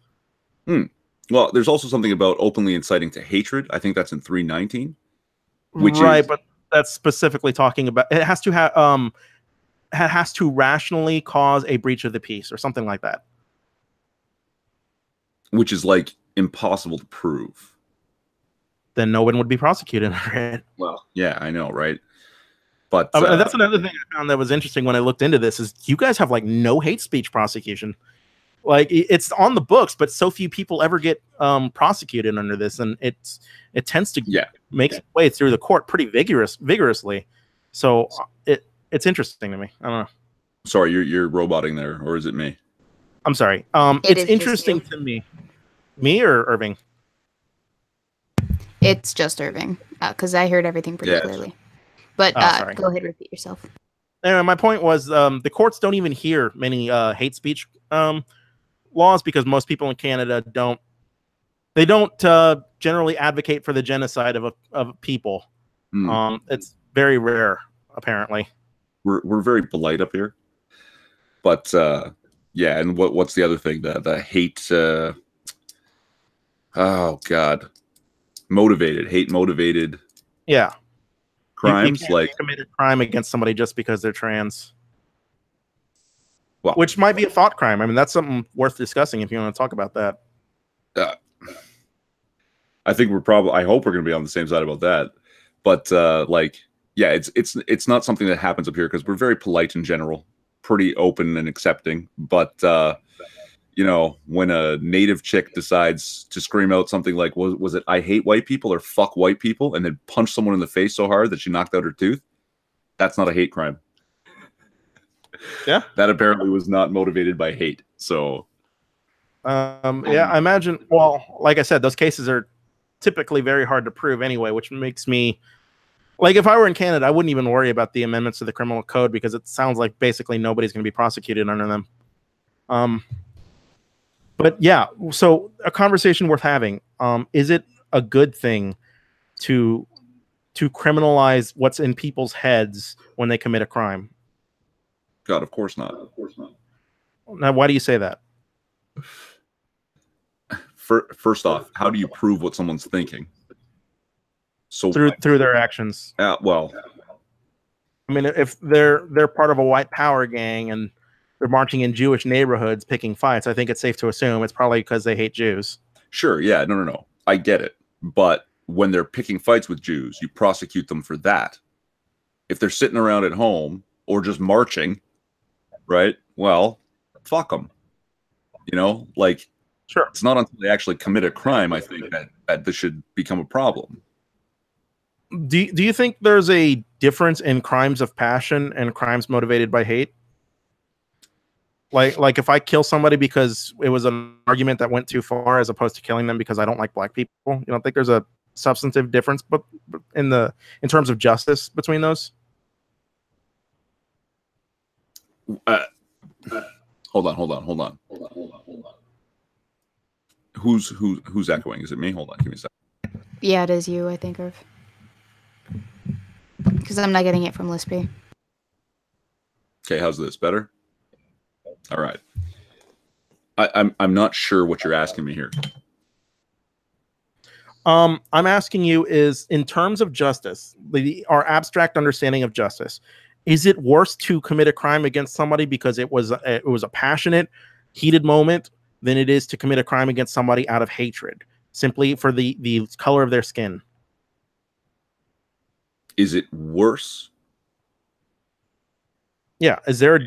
Well, there's also something about openly inciting to hatred. I think that's in 319.
But that's specifically talking about it has to rationally cause a breach of the peace or something like that.
Which is like impossible to prove.
Then no one would be prosecuted for it.
Well, yeah, I know, right? But
that's another thing I found that was interesting when I looked into this is you guys have like no hate speech prosecution. Like it's on the books, but so few people ever get prosecuted under this, and it tends to make its way through the court pretty vigorously. So it's interesting to me. I don't know.
Sorry, you're roboting there, or is it me?
I'm sorry. It's interesting to me. Me or Irving?
It's just Irving, because I heard everything pretty clearly. But go ahead, repeat yourself.
Anyway, my point was the courts don't even hear many hate speech laws because most people in Canada don't generally advocate for the genocide of people. very rare, apparently.
We're very polite up here, but yeah. And what's the other thing? The hate. Oh God, hate motivated.
Yeah,
crimes
you can't
like
commit a crime against somebody just because they're trans.
Well,
which might be a thought crime. I mean, that's something worth discussing if you want to talk about that.
I think I hope we're going to be on the same side about that. But like, yeah, it's not something that happens up here because we're very polite in general, pretty open and accepting. But you know, when a native chick decides to scream out something like, was it "I hate white people" or "fuck white people," and then punch someone in the face so hard that she knocked out her tooth, that's not a hate crime.
Yeah,
that apparently was not motivated by hate. So,
yeah, I imagine. Well, like I said, those cases are typically very hard to prove anyway, which makes me like, if I were in Canada, I wouldn't even worry about the amendments to the criminal code because it sounds like basically nobody's going to be prosecuted under them. But yeah, so a conversation worth having. Is it a good thing to criminalize what's in people's heads when they commit a crime?
God, of course not. Of course not.
Now, why do you say that?
First off, how do you prove what someone's thinking? So
through their actions.
Well,
I mean, if they're part of a white power gang and they're marching in Jewish neighborhoods picking fights, I think it's safe to assume it's probably because they hate Jews.
Sure, yeah, no. I get it. But when they're picking fights with Jews, you prosecute them for that. If they're sitting around at home or just marching, right? Well, fuck them. You know, like,
sure.
It's not until they actually commit a crime, I think, that this should become a problem.
Do you think there's a difference in crimes of passion and crimes motivated by hate? Like if I kill somebody because it was an argument that went too far, as opposed to killing them because I don't like black people, you don't think there's a substantive difference, but in terms of justice between those?
Hold on. Who's echoing? Is it me? Hold on, give me a second.
Yeah, it is you, I think, Irv. Because I'm not getting it from Lispy.
Okay, how's this? Better? All right. I'm not sure what you're asking me here.
I'm asking you is, in terms of justice, our abstract understanding of justice, is it worse to commit a crime against somebody because it was a passionate, heated moment than it is to commit a crime against somebody out of hatred, simply for the color of their skin?
Is it worse?
Yeah. Is there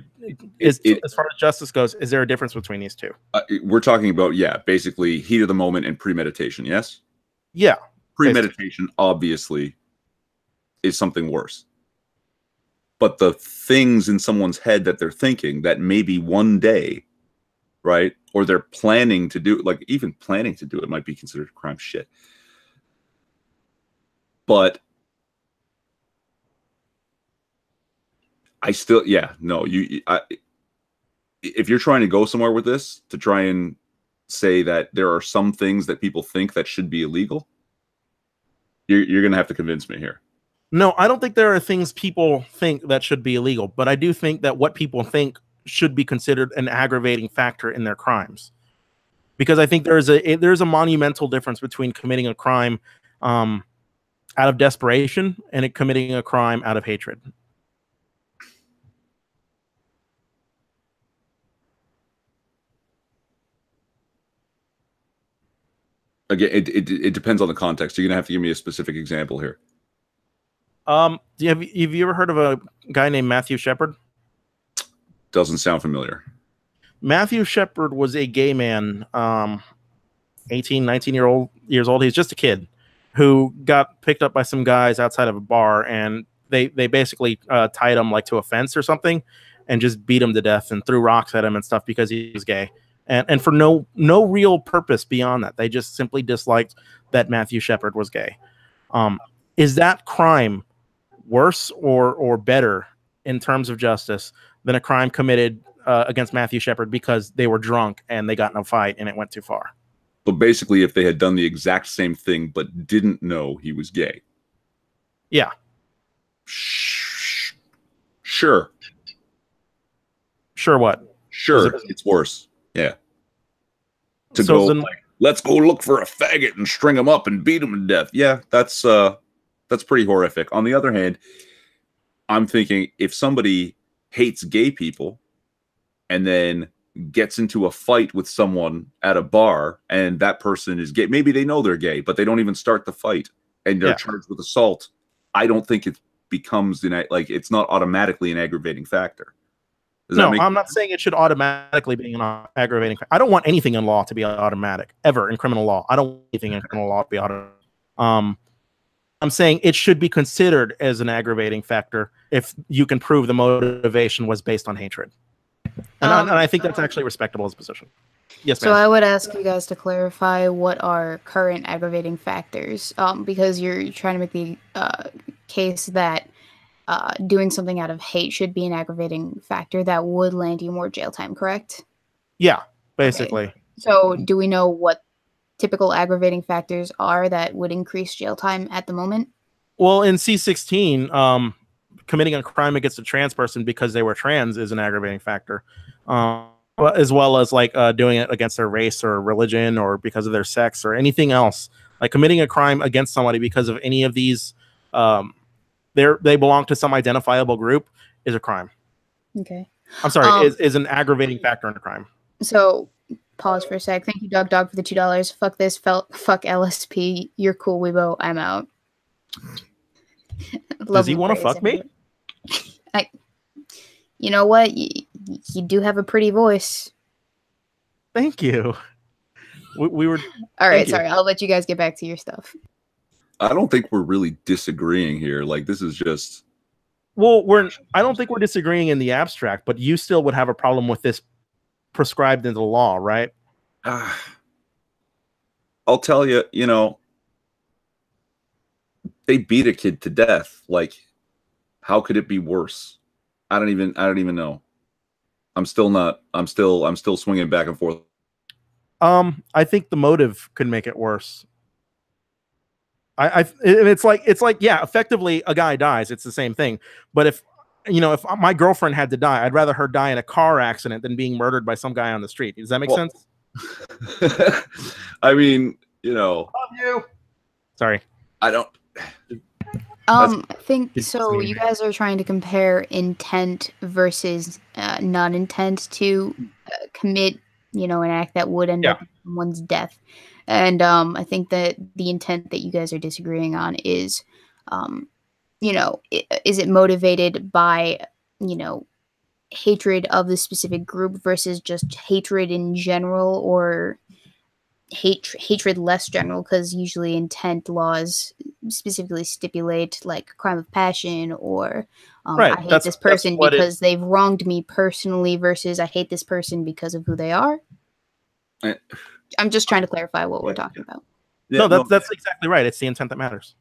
as far as justice goes, is there a difference between these two?
We're talking about, basically heat of the moment and premeditation, yes?
Yeah.
Premeditation, obviously, is something worse. But the things in someone's head that they're thinking that maybe one day, right? Or they're planning to do, like even planning to do it might be considered a crime. Shit. But I still, if you're trying to go somewhere with this to try and say that there are some things that people think that should be illegal, you're going to have to convince me here.
No, I don't think there are things people think that should be illegal, but I do think that what people think should be considered an aggravating factor in their crimes. Because I think there's a monumental difference between committing a crime out of desperation and committing a crime out of hatred.
Again, it depends on the context. You're gonna have to give me a specific example here.
Have you ever heard of a guy named Matthew Shepard?
Doesn't sound familiar.
Matthew Shepard was a gay man, 18, 19 years old. He's just a kid who got picked up by some guys outside of a bar, and they basically tied him like to a fence or something and just beat him to death and threw rocks at him and stuff because he was gay. And for no real purpose beyond that. They just simply disliked that Matthew Shepard was gay. Is that crime worse or better in terms of justice than a crime committed against Matthew Shepard because they were drunk and they got in a fight and it went too far?
But basically, if they had done the exact same thing but didn't know he was gay.
Yeah.
Sure.
Sure, what?
Sure, it's worse. Yeah. To
So
go,
then-
like, let's go look for a faggot and string him up and beat him to death. Yeah, that's pretty horrific. On the other hand, I'm thinking if somebody hates gay people and then gets into a fight with someone at a bar and that person is gay, maybe they know they're gay, but they don't even start the fight and they're charged with assault. I don't think it becomes like it's not automatically an aggravating factor.
No, I'm not saying it should automatically be an aggravating factor. I don't want anything in law to be automatic ever in criminal law. I don't want anything in criminal law to be automatic. I'm saying it should be considered as an aggravating factor if you can prove the motivation was based on hatred. And I think that's actually respectable as a position. Yes, ma'am.
So I would ask you guys to clarify what are current aggravating factors, because you're trying to make the case that doing something out of hate should be an aggravating factor that would land you more jail time, correct?
Yeah, basically.
Okay. So do we know what typical aggravating factors are that would increase jail time at the moment?
Well, in C-16, committing a crime against a trans person because they were trans is an aggravating factor, as well as like doing it against their race or religion or because of their sex or anything else. Like committing a crime against somebody because of any of these, they belong to some identifiable group is a crime.
Okay.
I'm sorry, is an aggravating factor in a crime.
So pause for a sec. Thank you, Dog for the $2. Fuck this. Fuck LSP. You're cool, Weebo. I'm out.
Does he want to fuck me?
You know what? You do have a pretty voice.
Thank you. We were.
All right, sorry. I'll let you guys get back to your stuff.
I don't think we're really disagreeing here. Like, this is just.
Well, I don't think we're disagreeing in the abstract, but you still would have a problem with this prescribed in the law, right?
I'll tell you, they beat a kid to death. Like, how could it be worse? I don't even know. I'm still swinging back and forth.
I think the motive could make it worse. It's like, yeah, effectively a guy dies. It's the same thing. But if my girlfriend had to die, I'd rather her die in a car accident than being murdered by some guy on the street. Does that make sense?
I mean,
Love you. Sorry.
I don't.
I think so. You guys are trying to compare intent versus non-intent to commit, an act that would end up in someone's death. And I think that the intent that you guys are disagreeing on is, is it motivated by, hatred of the specific group versus just hatred in general, or hatred less general? Because usually intent laws specifically stipulate like crime of passion or I hate this person because they've wronged me personally versus I hate this person because of who they are. I'm just trying to clarify what we're talking about.
Yeah, no, that's exactly right. It's the intent that matters.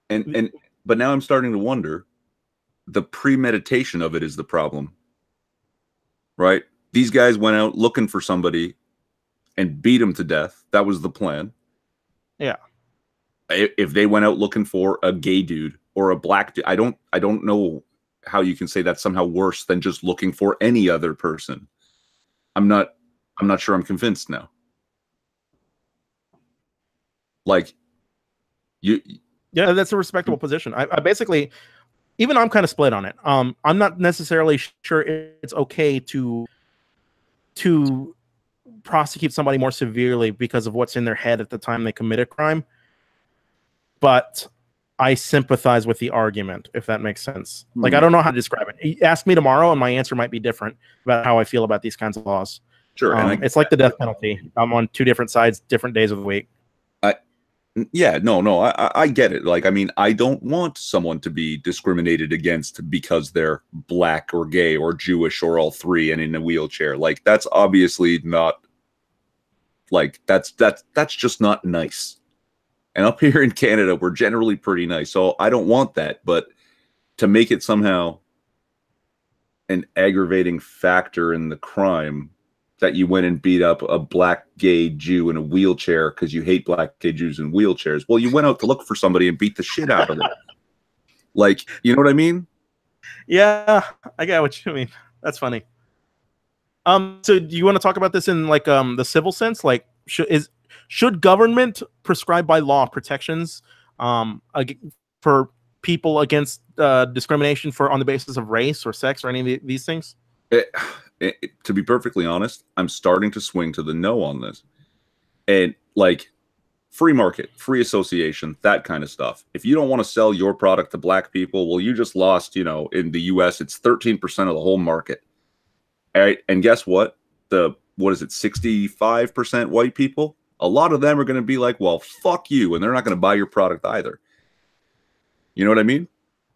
But now I'm starting to wonder, the premeditation of it is the problem, right? These guys went out looking for somebody and beat him to death. That was the plan.
Yeah.
If they went out looking for a gay dude or a black dude, I don't know how you can say that's somehow worse than just looking for any other person. I'm not sure I'm convinced now. Like,
yeah, that's a respectable position. I basically, even I'm kind of split on it. I'm not necessarily sure it's okay to prosecute somebody more severely because of what's in their head at the time they commit a crime. But I sympathize with the argument, if that makes sense. Like, I don't know how to describe it. Ask me tomorrow, and my answer might be different about how I feel about these kinds of laws.
Sure.
It's like the death penalty. I'm on two different sides, different days of the week.
I get it. Like, I mean, I don't want someone to be discriminated against because they're black or gay or Jewish or all three and in a wheelchair. Like, that's obviously not, like, that's just not nice. And up here in Canada, we're generally pretty nice. So I don't want that. But to make it somehow an aggravating factor in the crime that you went and beat up a black gay Jew in a wheelchair because you hate black gay Jews in wheelchairs. Well, you went out to look for somebody and beat the shit out of them. Like, you know what I mean?
Yeah, I get what you mean. That's funny. So do you want to talk about this in like the civil sense? Like, should government prescribe by law protections for people against discrimination on the basis of race or sex or any of these things?
To be perfectly honest, I'm starting to swing to the no on this. And like free market, free association, that kind of stuff. If you don't want to sell your product to black people, well, you just lost, you know, in the US, it's 13% of the whole market. All right. And guess what? What is it, 65% white people? A lot of them are going to be like, well, fuck you. And they're not going to buy your product either. You know what I mean?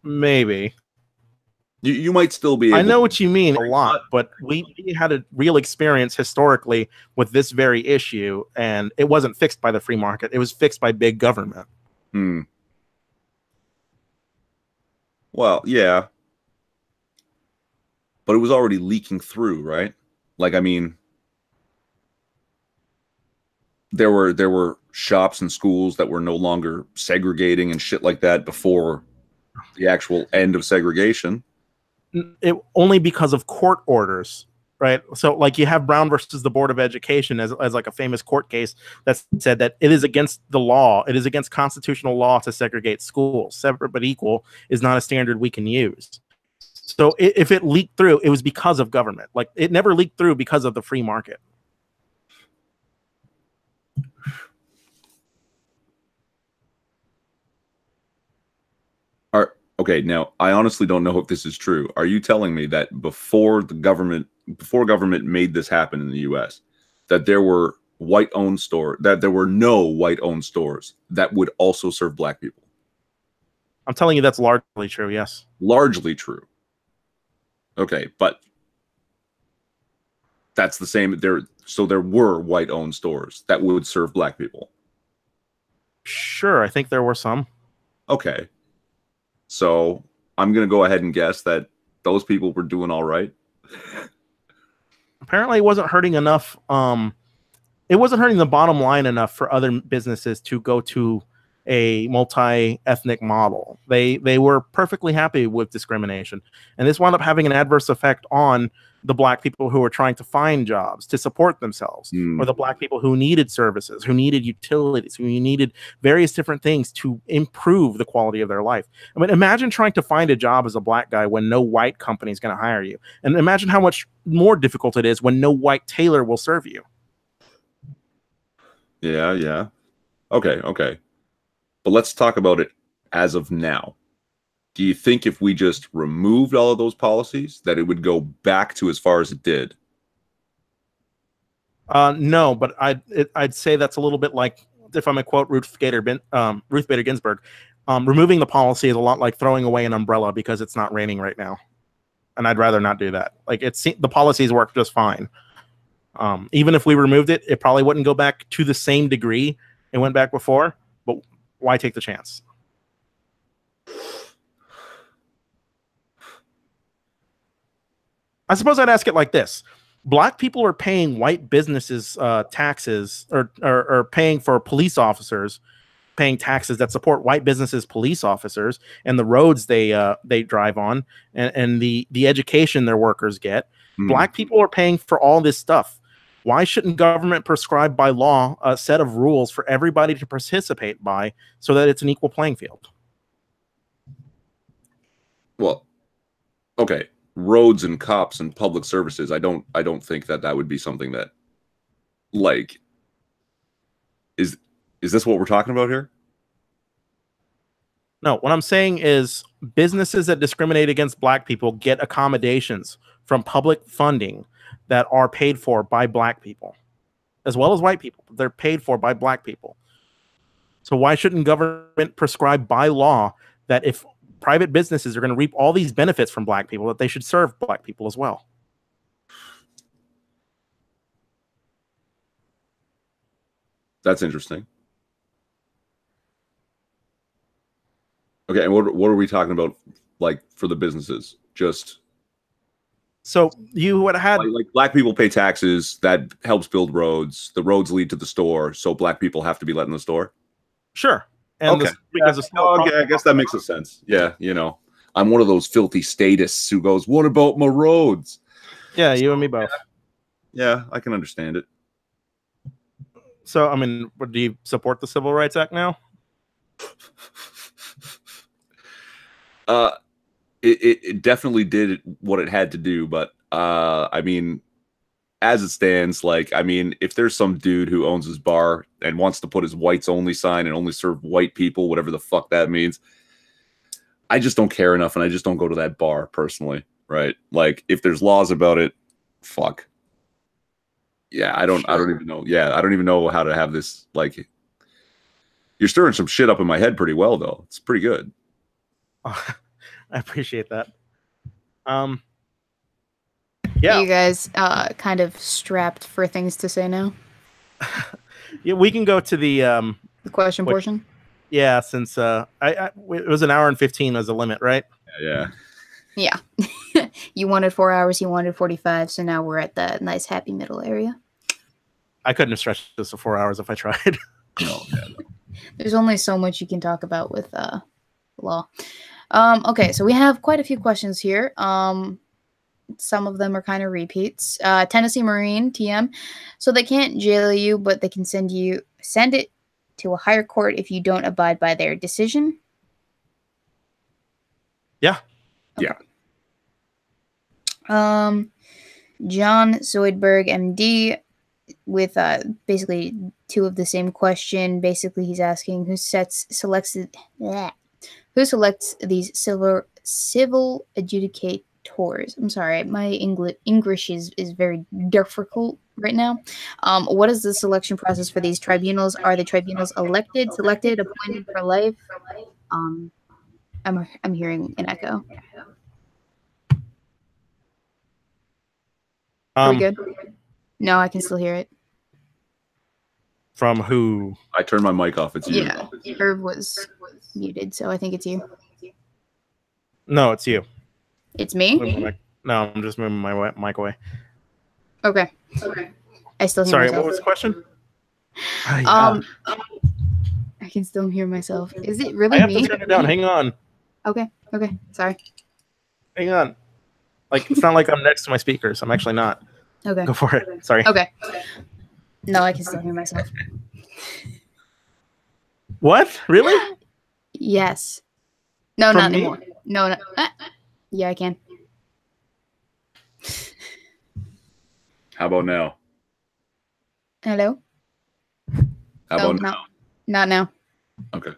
Maybe.
You might still be able
I know what you mean a lot, but we had a real experience historically with this very issue, and it wasn't fixed by the free market. It was fixed by big government.
Well, yeah. But it was already leaking through, right? Like, I mean, there were shops and schools that were no longer segregating and shit like that before the actual end of segregation.
Only because of court orders, right? So like you have Brown versus the Board of Education as like a famous court case that said that it is against the law, it is against constitutional law to segregate schools. Separate but equal is not a standard we can use. So if it leaked through, it was because of government. Like it never leaked through because of the free market.
Okay, now I honestly don't know if this is true. Are you telling me that before government made this happen in the US, that there were that there were no white-owned stores that would also serve black people?
I'm telling you that's largely true, yes.
Largely true. Okay, but that's the same so there were white-owned stores that would serve black people.
Sure, I think there were some.
Okay. So I'm going to go ahead and guess that those people were doing all right.
Apparently it wasn't hurting enough. It wasn't hurting the bottom line enough for other businesses to go to a multi-ethnic model. They were perfectly happy with discrimination. And this wound up having an adverse effect on the black people who were trying to find jobs to support themselves, or the black people who needed services, who needed utilities, who needed various different things to improve the quality of their life. I mean, imagine trying to find a job as a black guy when no white company is going to hire you. And imagine how much more difficult it is when no white tailor will serve you.
Yeah, yeah. Okay. But let's talk about it as of now. Do you think if we just removed all of those policies that it would go back to as far as it did?
No, but I'd say that's a little bit like, if I'm a quote Ruth Bader Ginsburg, removing the policy is a lot like throwing away an umbrella because it's not raining right now, and I'd rather not do that. Like the policies work just fine. Even if we removed it, it probably wouldn't go back to the same degree it went back before. But why take the chance? I suppose I'd ask it like this. Black people are paying white businesses taxes or paying for police officers, paying taxes that support white businesses, police officers, and the roads they drive on, and the education their workers get. Black people are paying for all this stuff. Why shouldn't government prescribe by law a set of rules for everybody to participate by so that it's an equal playing field?
Well, okay. Roads and cops and public services, I don't think that would be something that, like, is this what we're talking about here?
No, what I'm saying is businesses that discriminate against black people get accommodations from public funding that are paid for by black people, as well as white people. They're paid for by black people. So why shouldn't government prescribe by law that if private businesses are going to reap all these benefits from black people, that they should serve black people as well?
That's interesting. Okay, and what are we talking about, like, for the businesses? Just
so you would have had
like black people pay taxes, that helps build roads. The roads lead to the store, so black people have to be let in the store.
Sure. And
Okay.
because it's still
Okay, I guess that makes a sense. Yeah, you know, I'm one of those filthy statists who goes, "What about my roads?"
Yeah, you and me both.
Yeah, I can understand it.
So, I mean, do you support the Civil Rights Act now?
Uh, it definitely did what it had to do, but I mean, as it stands, like, I mean, if there's some dude who owns his bar and wants to put his whites only sign and only serve white people, whatever the fuck that means, I just don't care enough, and I just don't go to that bar personally, right? Like, if there's laws about it, fuck. Yeah, I don't even know. Yeah, I don't even know how to have this. Like, you're stirring some shit up in my head pretty well, though. It's pretty good.
I appreciate that. Yeah,
You guys kind of strapped for things to say now?
yeah, we can go to the
The question portion?
yeah, since it was an hour and 15 as a limit, right?
Yeah.
Yeah. You wanted 4 hours, you wanted 45, so now we're at that nice happy middle area.
I couldn't have stretched this to 4 hours if I tried.
No, yeah, no.
There's only so much you can talk about with law. Okay, so we have quite a few questions here. Some of them are kind of repeats. Tennessee Marine TM. So they can't jail you, but they can send it to a higher court if you don't abide by their decision.
Yeah.
Yeah.
John Zoidberg, MD, with basically two of the same question. Basically, he's asking who selects these civil adjudicators. I'm sorry, my English is very difficult right now. What is the selection process for these tribunals? Are the tribunals elected, selected, appointed for life? I'm hearing an echo. Are we good? No, I can still hear it.
From who?
I turned my mic off. It's you.
Yeah, Irv was muted, so I think it's you.
No, it's you.
It's me?
No, I'm just moving my mic away.
Okay. I still hear
Sorry,
myself.
what was the question?
I can still hear myself. Is it
I
really
have
me?
to turn it down. Hang on.
Okay. Sorry.
Hang on. Like, it's not like I'm next to my speakers. I'm actually not.
Okay.
Go for it. Sorry.
Okay. No, I can still hear myself.
What? Really?
Yes. No,
From
not
me?
anymore. No. Yeah, I can.
How about now?
Hello?
How about now?
Not now.
Okay.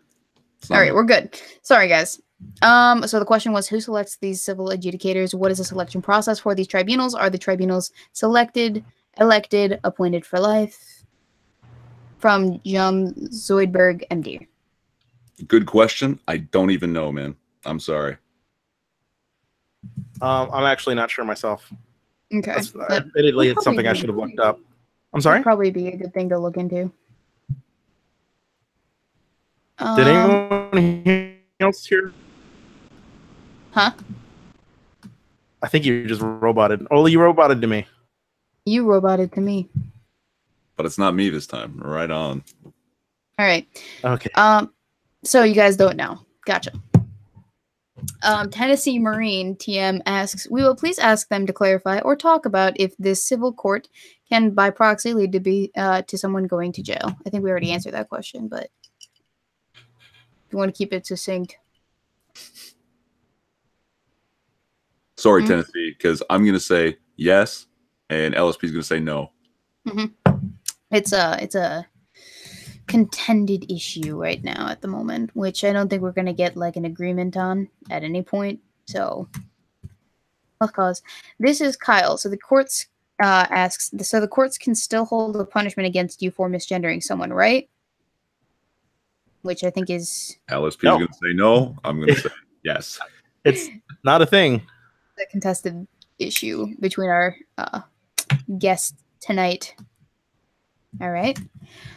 All right, we're good. Sorry, guys. So the question was, who selects these civil adjudicators? What is the selection process for these tribunals? Are the tribunals selected, elected, appointed for life? From John Zoidberg, MD.
Good question. I don't even know, man. I'm sorry.
I'm actually not sure myself.
Okay.
Admittedly, it's something I should have looked up. I'm sorry?
That'd probably be a good thing to look into.
Did anyone else hear?
Huh?
I think you just roboted. Oh, you roboted to me.
You roboted to me.
But it's not me this time. Right on.
All right.
Okay.
So you guys don't know. Gotcha. Tennessee Marine TM asks, we will please ask them to clarify or talk about if this civil court can by proxy lead to someone going to jail. I think we already answered that question, but if you want to keep it succinct.
Sorry, Tennessee, because I'm going to say yes, and LSP is going to say no.
It's a contended issue right now at the moment, which I don't think we're going to get like an agreement on at any point. So, cause this is Kyle. So the courts asks, so the courts can still hold a punishment against you for misgendering someone, right? Which I think is
LSP is going to say no. I'm going to say yes.
It's not a thing.
a contested issue between our guests tonight. All right.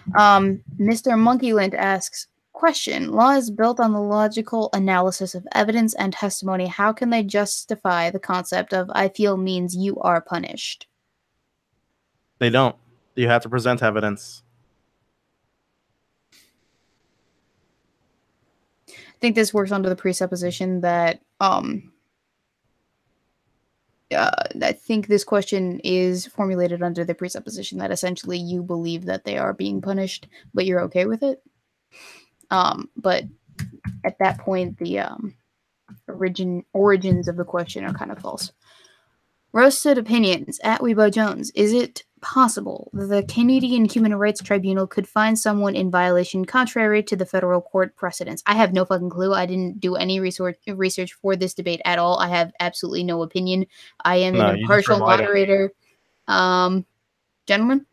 Mr. Monkeylint asks, question, law is built on the logical analysis of evidence and testimony. How can they justify the concept of I feel means you are punished?
They don't. You have to present evidence.
think this works under the presupposition that I think this question is formulated under the presupposition that essentially you believe that they are being punished, but you're okay with it. But at that point, the origins of the question are kind of false. Roasted Opinions at Weebo Jones. Is it possible that the Canadian Human Rights Tribunal could find someone in violation contrary to the federal court precedents? I have no fucking clue. I didn't do any research for this debate at all. I have absolutely no opinion. I am an impartial moderator. Gentlemen?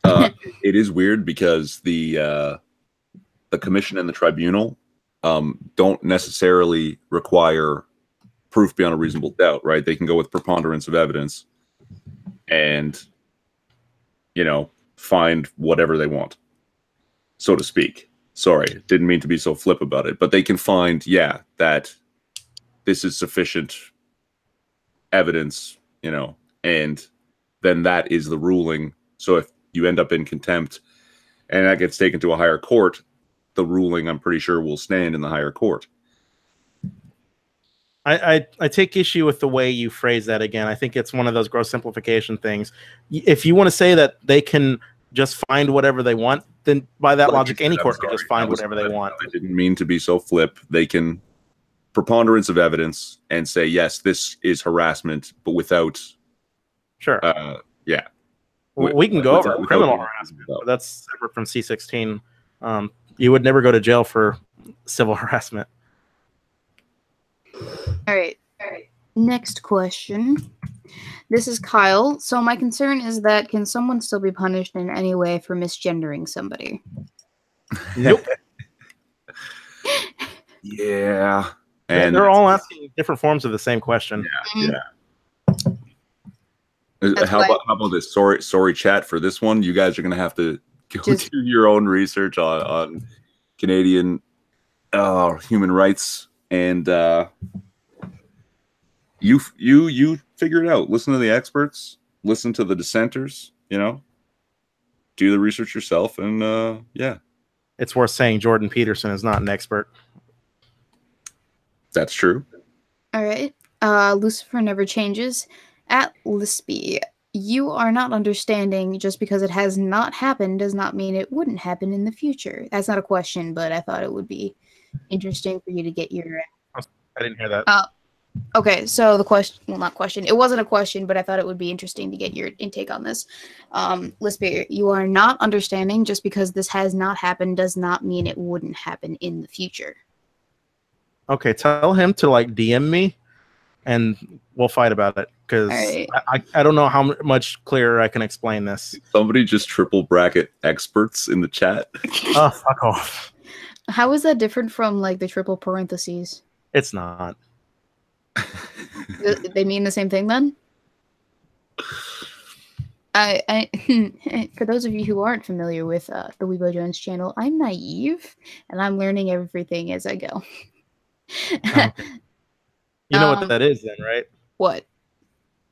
It is weird because the commission and the tribunal don't necessarily require proof beyond a reasonable doubt, right? They can go with preponderance of evidence and, you know, find whatever they want, so to speak. Sorry, didn't mean to be so flip about it, but they can find, yeah, that this is sufficient evidence, you know, and then that is the ruling. So if you end up in contempt and that gets taken to a higher court, the ruling, I'm pretty sure, will stand in the higher court.
I take issue with the way you phrase that again. I think it's one of those gross simplification things. If you want to say that they can just find whatever they want, then by that logic, any court can just find whatever they want.
I didn't mean to be so flip. They can preponderance of evidence and say, yes, this is harassment, but without...
Sure.
Yeah.
We can go over criminal harassment, but that's separate from C-16. You would never go to jail for civil harassment.
All right. Next question. This is Kyle. So my concern is that can someone still be punished in any way for misgendering somebody?
Nope.
Yeah. And
they're all asking different forms of the same question.
Yeah. How about this? Sorry, chat, for this one. You guys are going to have to go do your own research on Canadian human rights, and you figure it out. Listen to the experts. Listen to the dissenters. You know, do the research yourself, and yeah.
It's worth saying Jordan Peterson is not an expert.
That's true.
All right. Lucifer Never Changes. At Lispy, you are not understanding just because it has not happened does not mean it wouldn't happen in the future. That's not a question, but I thought it would be interesting for you to get your...
I didn't hear that.
Okay, so the question... Well, not question. It wasn't a question, but I thought it would be interesting to get your intake on this. Lispy, you are not understanding just because this has not happened does not mean it wouldn't happen in the future.
Okay, tell him to, like, DM me, and we'll fight about it. Because
right.
I don't know how much clearer I can explain this.
Somebody just triple bracket experts in the chat.
Oh, fuck off.
How is that different from, like, the triple parentheses?
It's not.
They mean the same thing, then? For those of you who aren't familiar with the Weebo Jones channel, I'm naive, and I'm learning everything as I go.
Okay. You know what that is, then, right?
What?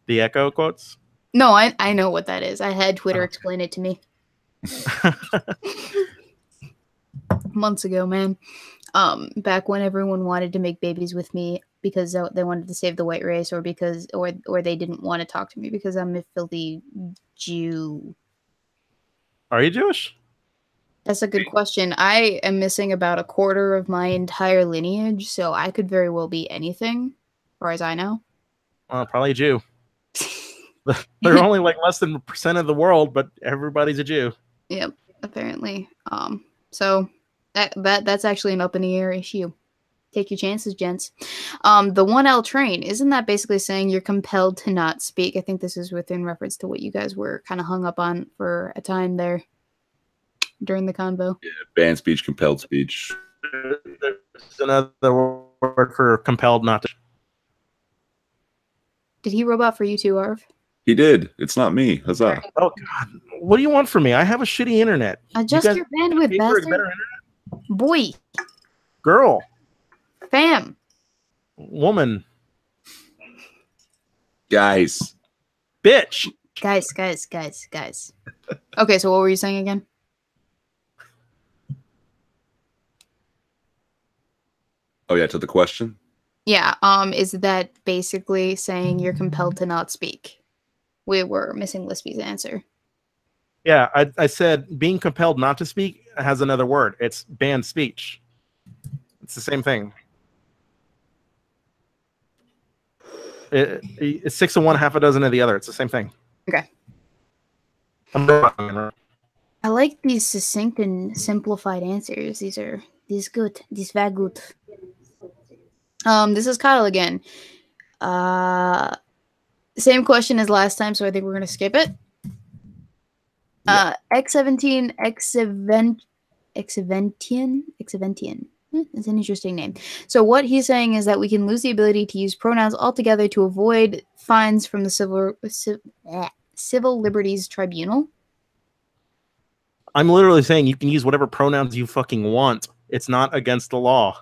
The echo quotes?
No, I know what that is. I had Twitter explain it to me. Months ago, man. Back when everyone wanted to make babies with me because they wanted to save the white race, or because or they didn't want to talk to me because I'm a filthy Jew.
Are you Jewish?
That's a good question. I am missing about a quarter of my entire lineage, so I could very well be anything, as far as I know.
Probably a Jew. They're only like less than % of the world, but everybody's a Jew.
Yep, apparently. So that's actually an up in the air issue. Take your chances, gents. The 1L train, isn't that basically saying you're compelled to not speak? I think this is within reference to what you guys were kind of hung up on for a time there during the convo.
Yeah, banned speech, compelled speech.
There's another word for compelled not to.
Did he robot for you too, Arv?
He did. It's not me. Huzzah.
Oh, God. What do you want from me? I have a shitty internet.
Adjust your bandwidth, bastard. Boy.
Girl.
Fam.
Woman.
Guys.
Bitch.
Guys. Okay, so what were you saying again?
Oh yeah, to the question.
Yeah. Is that basically saying you're compelled to not speak? We were missing Lispy's answer.
Yeah, I said being compelled not to speak has another word. It's banned speech. It's the same thing. It's 6 of one, half a dozen of the other. It's the same thing.
Okay. I like these succinct and simplified answers. These good. These very good. This is Kyle again. Same question as last time, so I think we're gonna skip it. X-17 Exaventian. It's an interesting name. So what he's saying is that we can lose the ability to use pronouns altogether to avoid fines from the Civil Liberties Tribunal.
I'm literally saying you can use whatever pronouns you fucking want. It's not against the law.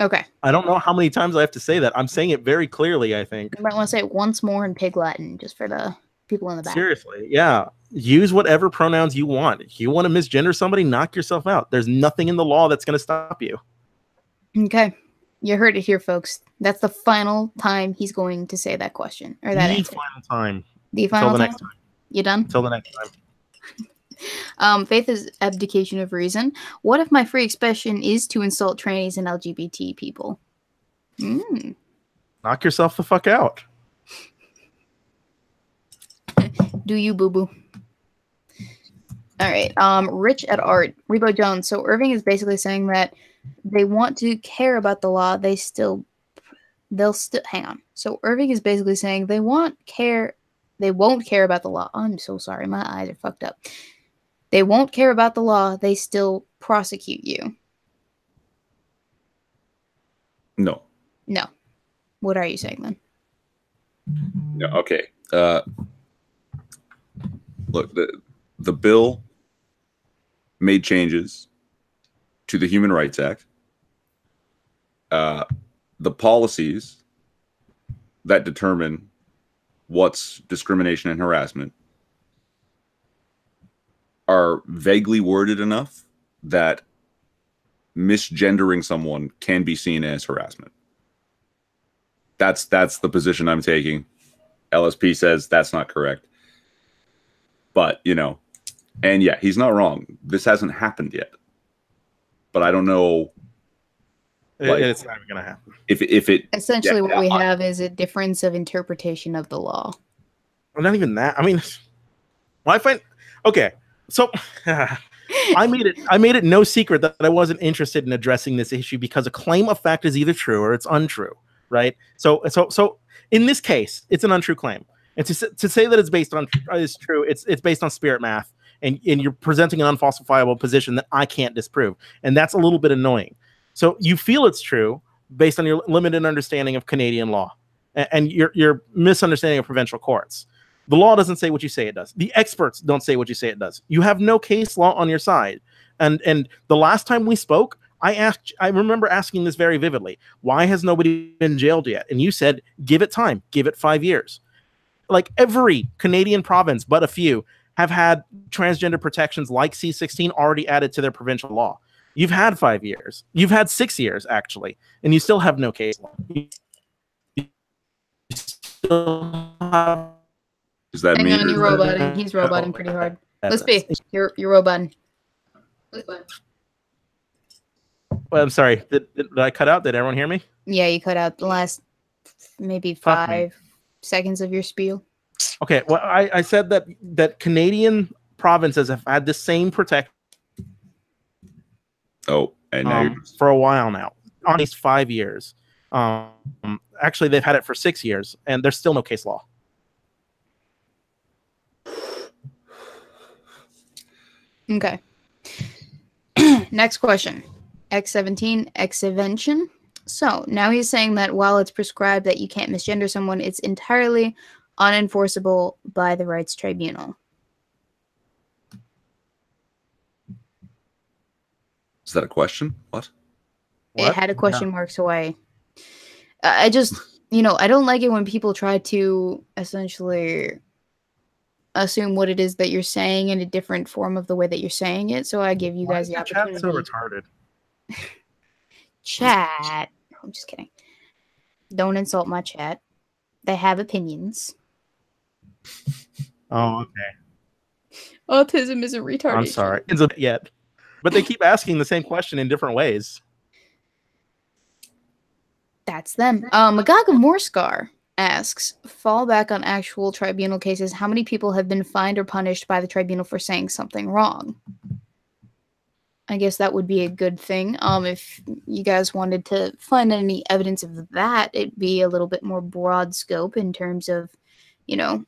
Okay.
I don't know how many times I have to say that. I'm saying it very clearly, I think.
You might want to say it once more in Pig Latin, just for the people in the back.
Seriously, yeah. Use whatever pronouns you want. If you want to misgender somebody, knock yourself out. There's nothing in the law that's going to stop you.
Okay. You heard it here, folks. That's the final time he's going to say that question. Or that answer.
Final time.
The final
Until the
time?
next time.
You done?
Until the next time.
Faith is abdication of reason. What if my free expression is to insult trannies and LGBT people?
Knock yourself the fuck out.
Do you, boo-boo? All right. Rich at Art. Weebo Jones. So Irving is basically saying that they want to care about the law. They'll still hang on. So Irving is basically saying they won't care about the law. I'm so sorry. My eyes are fucked up. They won't care about the law. They still prosecute you.
No.
No. What are you saying then?
No. Okay. Look, the bill made changes to the Human Rights Act. The policies that determine what's discrimination and harassment are vaguely worded enough that misgendering someone can be seen as harassment. That's the position I'm taking. LSP says that's not correct. But, and yeah, he's not wrong. This hasn't happened yet. But I don't know.
It's not even going to happen.
If it
essentially what we have is a difference of interpretation of the law.
Well, not even that. I mean, well, I find okay. So I made it no secret that I wasn't interested in addressing this issue because a claim of fact is either true or it's untrue, right? So in this case, it's an untrue claim. And to say that it's based on is true, it's based on spirit math, and you're presenting an unfalsifiable position that I can't disprove, and that's a little bit annoying. So you feel it's true based on your limited understanding of Canadian law and your misunderstanding of provincial courts. The law doesn't say what you say it does. The experts don't say what you say it does. You have no case law on your side. And the last time we spoke, I remember asking this very vividly. Why has nobody been jailed yet? And you said, give it time, give it 5 years. Like every Canadian province, but a few, have had transgender protections like C-16 already added to their provincial law. You've had 5 years. You've had 6 years, actually, and you still have no case law. You still have...
Does that mean...
Hang on, you're roboting. He's roboting pretty hard. Let's be. You're roboting.
Well, I'm sorry. Did I cut out? Did everyone hear me?
Yeah, you cut out the last maybe 5 seconds of your spiel.
Okay, well, I said that Canadian provinces have had the same protection.
Oh, and now
for a while now, at least 5 years. Actually, they've had it for 6 years, and there's still no case law.
Okay. Next question. X-17, X-Evention. So now he's saying that while it's prescribed that you can't misgender someone, it's entirely unenforceable by the rights tribunal.
Is that a question? What?
It had a question mark, so I just, I don't like it when people try to essentially assume what it is that you're saying in a different form of the way that you're saying it. So I give you guys the opportunity.
Chat's so retarded.
Chat.
I'm just kidding. Don't insult my chat. They have opinions.
Oh, okay.
Autism isn't retardation.
I'm sorry. It's a yet. But they keep asking the same question in different ways.
That's them. Magog of Morscar asks, fall back on actual tribunal cases. How many people have been fined or punished by the tribunal for saying something wrong? I guess that would be a good thing. If you guys wanted to find any evidence of that, it'd be a little bit more broad scope in terms of, you know,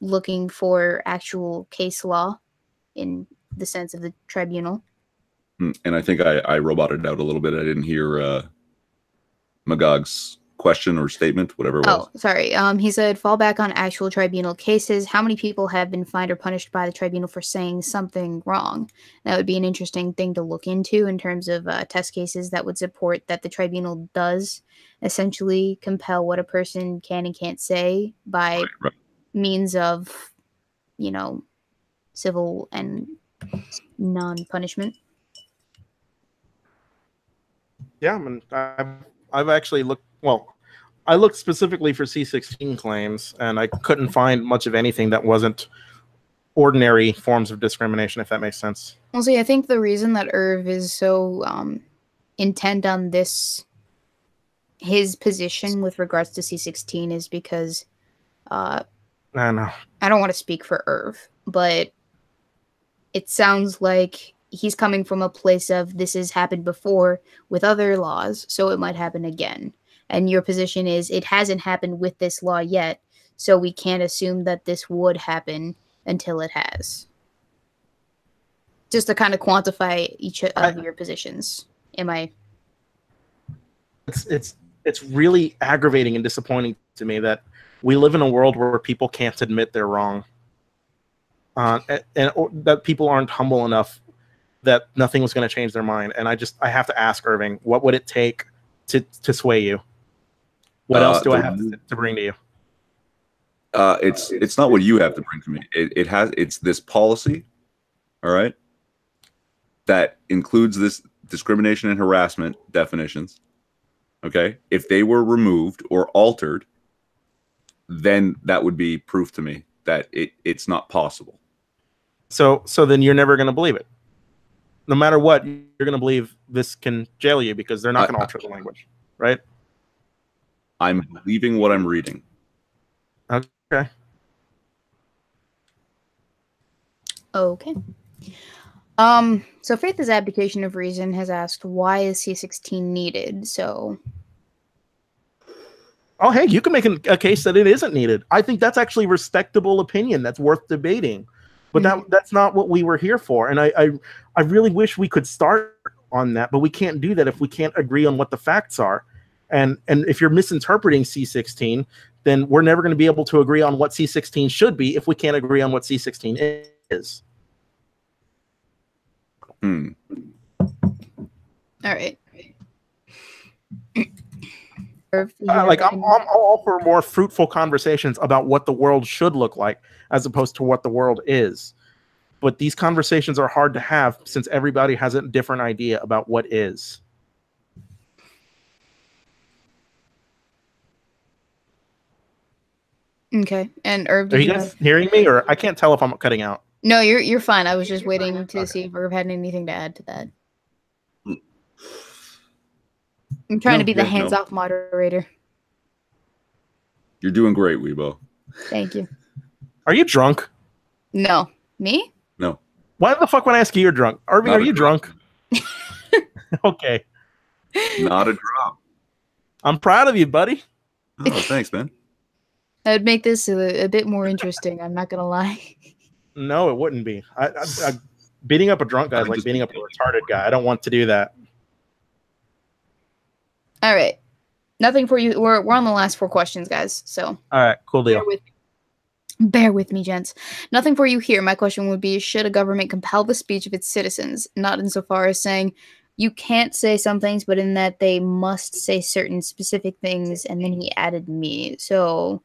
looking for actual case law in the sense of the tribunal.
And I think I roboted out a little bit. I didn't hear Magog's question or statement, whatever it was.
Oh, sorry. He said, fall back on actual tribunal cases. How many people have been fined or punished by the tribunal for saying something wrong? That would be an interesting thing to look into in terms of test cases that would support that the tribunal does essentially compel what a person can and can't say by means of, you know, civil and non-punishment.
Yeah, I mean, I've actually looked. Well, I looked specifically for C-16 claims, and I couldn't find much of anything that wasn't ordinary forms of discrimination, if that makes sense.
Well, see, I think the reason that Irv is so intent on this, his position with regards to C-16 is because
I know.
I don't want to speak for Irv, but it sounds like he's coming from a place of this has happened before with other laws, so it might happen again. And your position is it hasn't happened with this law yet, so we can't assume that this would happen until it has. Just to kind of quantify each of your positions. Am I?
It's really aggravating and disappointing to me that we live in a world where people can't admit they're wrong, and that people aren't humble enough that nothing was going to change their mind. And I have to ask Irving, what would it take to sway you? What else do I have to bring to you?
It's not what you have to bring to me. It's this policy, all right, that includes this discrimination and harassment definitions. Okay, if they were removed or altered, then that would be proof to me that it's not possible.
So then you're never going to believe it. No matter what, you're going to believe this can jail you because they're not going to alter the language, right?
I'm believing what I'm reading.
Okay.
Okay. So Faith's abdication of reason has asked, why is C-16 needed? So...
Oh, hey, you can make a case that it isn't needed. I think that's actually a respectable opinion that's worth debating. But that's not what we were here for. And I really wish we could start on that, but we can't do that if we can't agree on what the facts are. And if you're misinterpreting C-16, then we're never going to be able to agree on what C-16 should be if we can't agree on what C-16 is.
All right.
I'm all for more fruitful conversations about what the world should look like as opposed to what the world is. But these conversations are hard to have since everybody has a different idea about what is.
Okay. And Irv,
are you guys hearing me, or I can't tell if I'm cutting out?
No, you're fine. I was just waiting to see if Irv had anything to add to that. I'm trying to be the hands-off moderator.
You're doing great, Weebo.
Thank you.
Are you drunk?
No. Me?
No.
Why the fuck when I ask you you're drunk? Irving, are you drunk? Okay.
Not a drop.
I'm proud of you, buddy.
Oh, thanks, man.
That would make this a bit more interesting, I'm not going to lie.
No, it wouldn't be. Beating up a drunk guy is like beating up a retarded guy. I don't want to do that.
All right. Nothing for you. We're on the last 4 questions, guys. So.
All right. Cool deal.
Bear with me, gents. Nothing for you here. My question would be, should a government compel the speech of its citizens? Not insofar as saying you can't say some things, but in that they must say certain specific things. And then he added me. So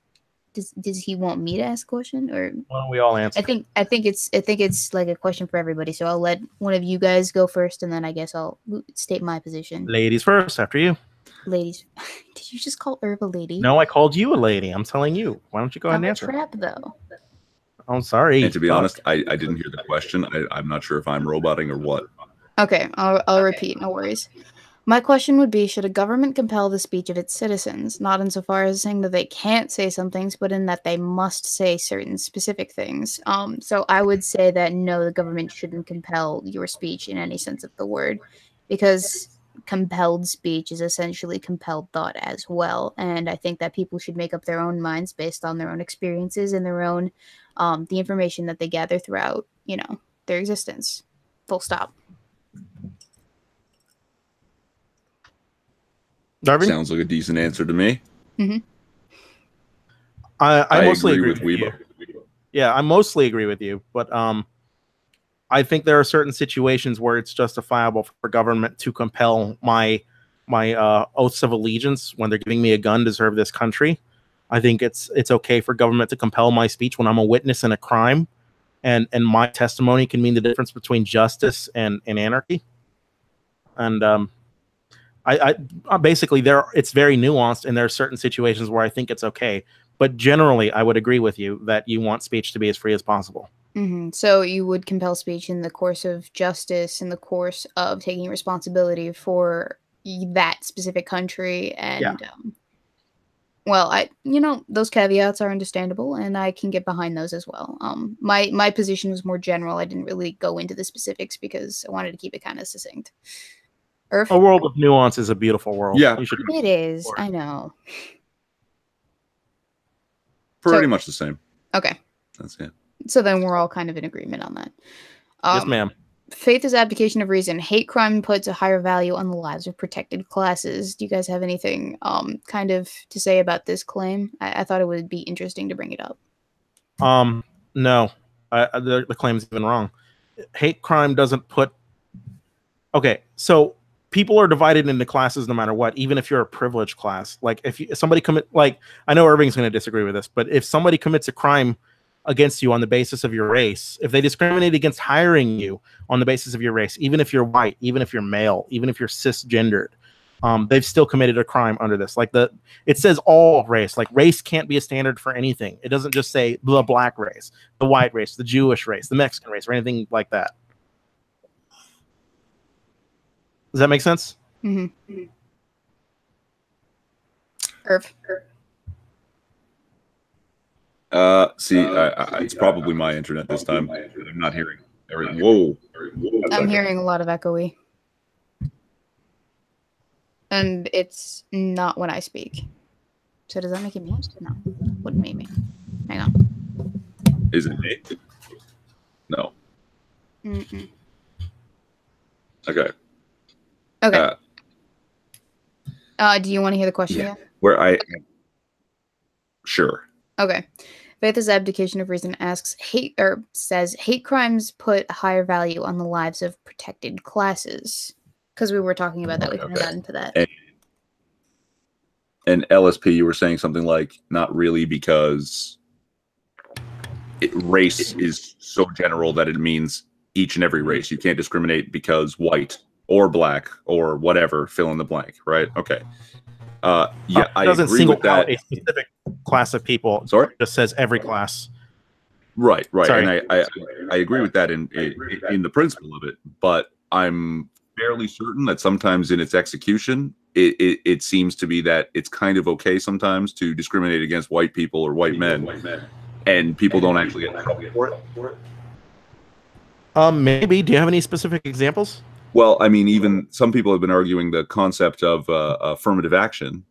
does he want me to ask a question, or
why don't we all answer?
I think it's like a question for everybody. So I'll let one of you guys go first, and then I guess I'll state my position.
Ladies first, after you.
ladies. Did you just call Irv a lady?
No, I called you a lady. I'm telling you. Why don't you go ahead
I'm
and
a
answer?
trap, though.
I'm sorry.
And to be
Fuck.
honest, I didn't hear the question. I'm not sure if I'm roboting or what.
Okay, I'll repeat. No worries. My question would be, should a government compel the speech of its citizens, not insofar as saying that they can't say some things, but in that they must say certain specific things? So I would say that no, the government shouldn't compel your speech in any sense of the word, because compelled speech is essentially compelled thought as well. And I think that people should make up their own minds based on their own experiences and their own, the information that they gather throughout, their existence. Full stop.
Darvin?
Sounds like a decent answer to me.
Mm-hmm.
I mostly
agree
agree
with
with
Weebo.
you. Yeah, I mostly agree with you, but I think there are certain situations where it's justifiable for government to compel my oaths of allegiance when they're giving me a gun to serve this country. I think it's okay for government to compel my speech when I'm a witness in a crime, and my testimony can mean the difference between justice and anarchy. And I basically it's very nuanced, and there are certain situations where I think it's okay. But generally, I would agree with you that you want speech to be as free as possible.
Mm-hmm. So you would compel speech in the course of justice, in the course of taking responsibility for that specific country, and well, those caveats are understandable, and I can get behind those as well. My position was more general. I didn't really go into the specifics because I wanted to keep it kind of succinct. Irv?
A world of nuance is a beautiful world.
Yeah.
You should
It is. I know.
Pretty much the same.
Okay.
That's it.
So then we're all kind of in agreement on that.
Yes, ma'am.
Faith is abdication of reason. Hate crime puts a higher value on the lives of protected classes. Do you guys have anything kind of to say about this claim? I thought it would be interesting to bring it up.
No. The claim's even wrong. Hate crime doesn't put... Okay, so people are divided into classes no matter what, even if you're a privileged class. Like, if somebody I know Irving's going to disagree with this, but if somebody commits a crime against you on the basis of your race, if they discriminate against hiring you on the basis of your race, even if you're white, even if you're male, even if you're cisgendered, they've still committed a crime under this. Like, it says all race. Like, race can't be a standard for anything. It doesn't just say the black race, the white race, the Jewish race, the Mexican race, or anything like that. Does that make sense?
Mm-hmm. Irv.
It's probably my internet this time. I'm not hearing everything. Whoa.
I'm hearing a lot of echoey. And it's not when I speak. So does that make it me? No. Wouldn't make me. Hang on.
Is it me? No.
Mm-mm.
Okay.
Okay. Do you want to hear the question again?
Sure.
Okay. Faith is abdication of reason says hate crimes put a higher value on the lives of protected classes. Because we were talking about that. We kind of got into that.
And LSP, you were saying something like, not really, because race is so general that it means each and every race. You can't discriminate because white or black or whatever, fill in the blank, right? Okay. I
doesn't
agree
single
with that.
out a specific class of people.
Sorry?
It just says every class.
Right.
Sorry.
And I agree with that in the principle of it, but I'm fairly certain that sometimes in its execution, it seems to be that it's kind of okay sometimes to discriminate against white people or white men, and people don't actually get in trouble for it.
Maybe. Do you have any specific examples?
Well, I mean, even some people have been arguing the concept of affirmative action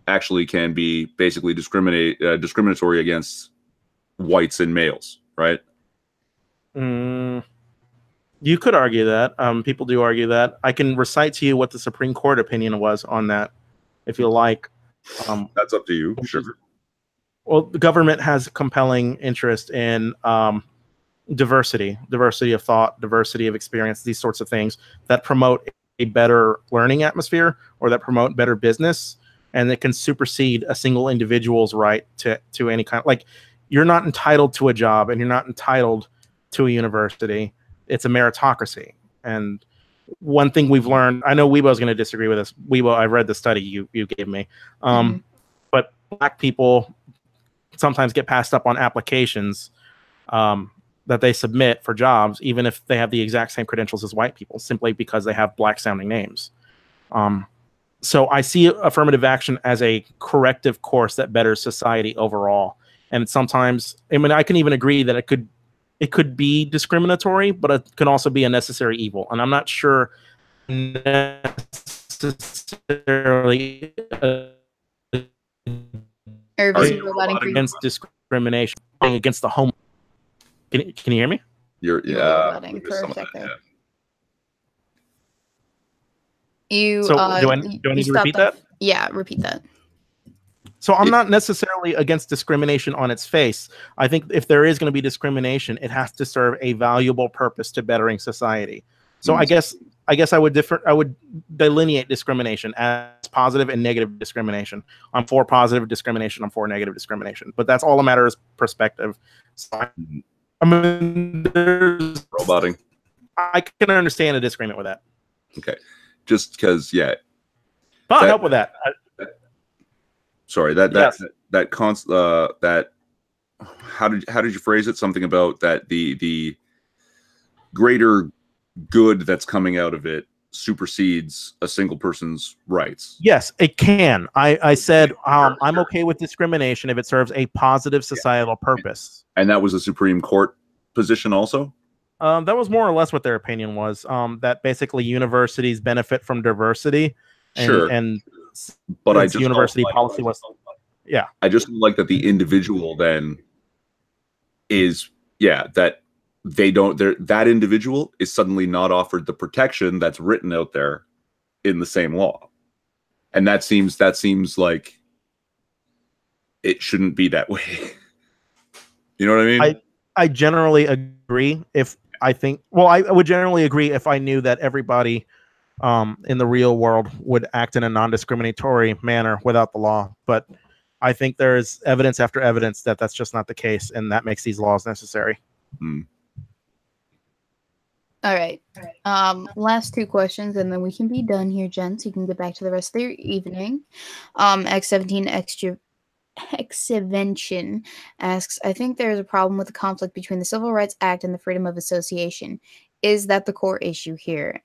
actually can be basically discriminatory against whites and males, right?
You could argue that. People do argue that. I can recite to you what the Supreme Court opinion was on that, if you like.
That's up to you. Sure.
Well, the government has a compelling interest in diversity of thought, diversity of experience, these sorts of things that promote a better learning atmosphere or that promote better business, and that can supersede a single individual's right to any kind. Like, you're not entitled to a job and you're not entitled to a university. It's a meritocracy. And one thing we've learned, I know Weebo's going to disagree with us. Weebo, I've read the study you gave me. But black people sometimes get passed up on applications that they submit for jobs, even if they have the exact same credentials as white people, simply because they have black sounding names. So I see affirmative action as a corrective course that betters society overall. And sometimes, I mean, I can even agree that it could be discriminatory, but it can also be a necessary evil. And I'm not sure necessarily against discrimination against the home. Can you hear me?
You're
roboting for a second. You
so do I need to repeat that?
Yeah, repeat that.
So I'm not necessarily against discrimination on its face. I think if there is going to be discrimination, it has to serve a valuable purpose to bettering society. So I guess I would delineate discrimination as positive and negative discrimination. I'm for positive discrimination. I'm for negative discrimination. But that's all a matter of perspective. So I mean,
roboting.
I can understand a disagreement with that.
Okay, just because, yeah.
But I'll help with that.
Sorry, how did you phrase it? Something about that the greater good that's coming out of it supersedes a single person's rights.
Yes, it can. I said I'm okay with discrimination if it serves a positive societal purpose.
And that was a Supreme Court position also?
That was more or less what their opinion was. That basically universities benefit from diversity. And
but I just
university policy was, yeah.
I just like that the individual then is, that they don't, that individual is suddenly not offered the protection that's written out there in the same law. And that seems like it shouldn't be that way. You know what I mean?
I generally agree. I would generally agree if I knew that everybody in the real world would act in a non-discriminatory manner without the law. But I think there is evidence after evidence that that's just not the case, and that makes these laws necessary.
All right. Last two questions, and then we can be done here, gents. You can get back to the rest of your evening. X17 Exvention asks, I think there is a problem with the conflict between the Civil Rights Act and the freedom of association. Is that the core issue here?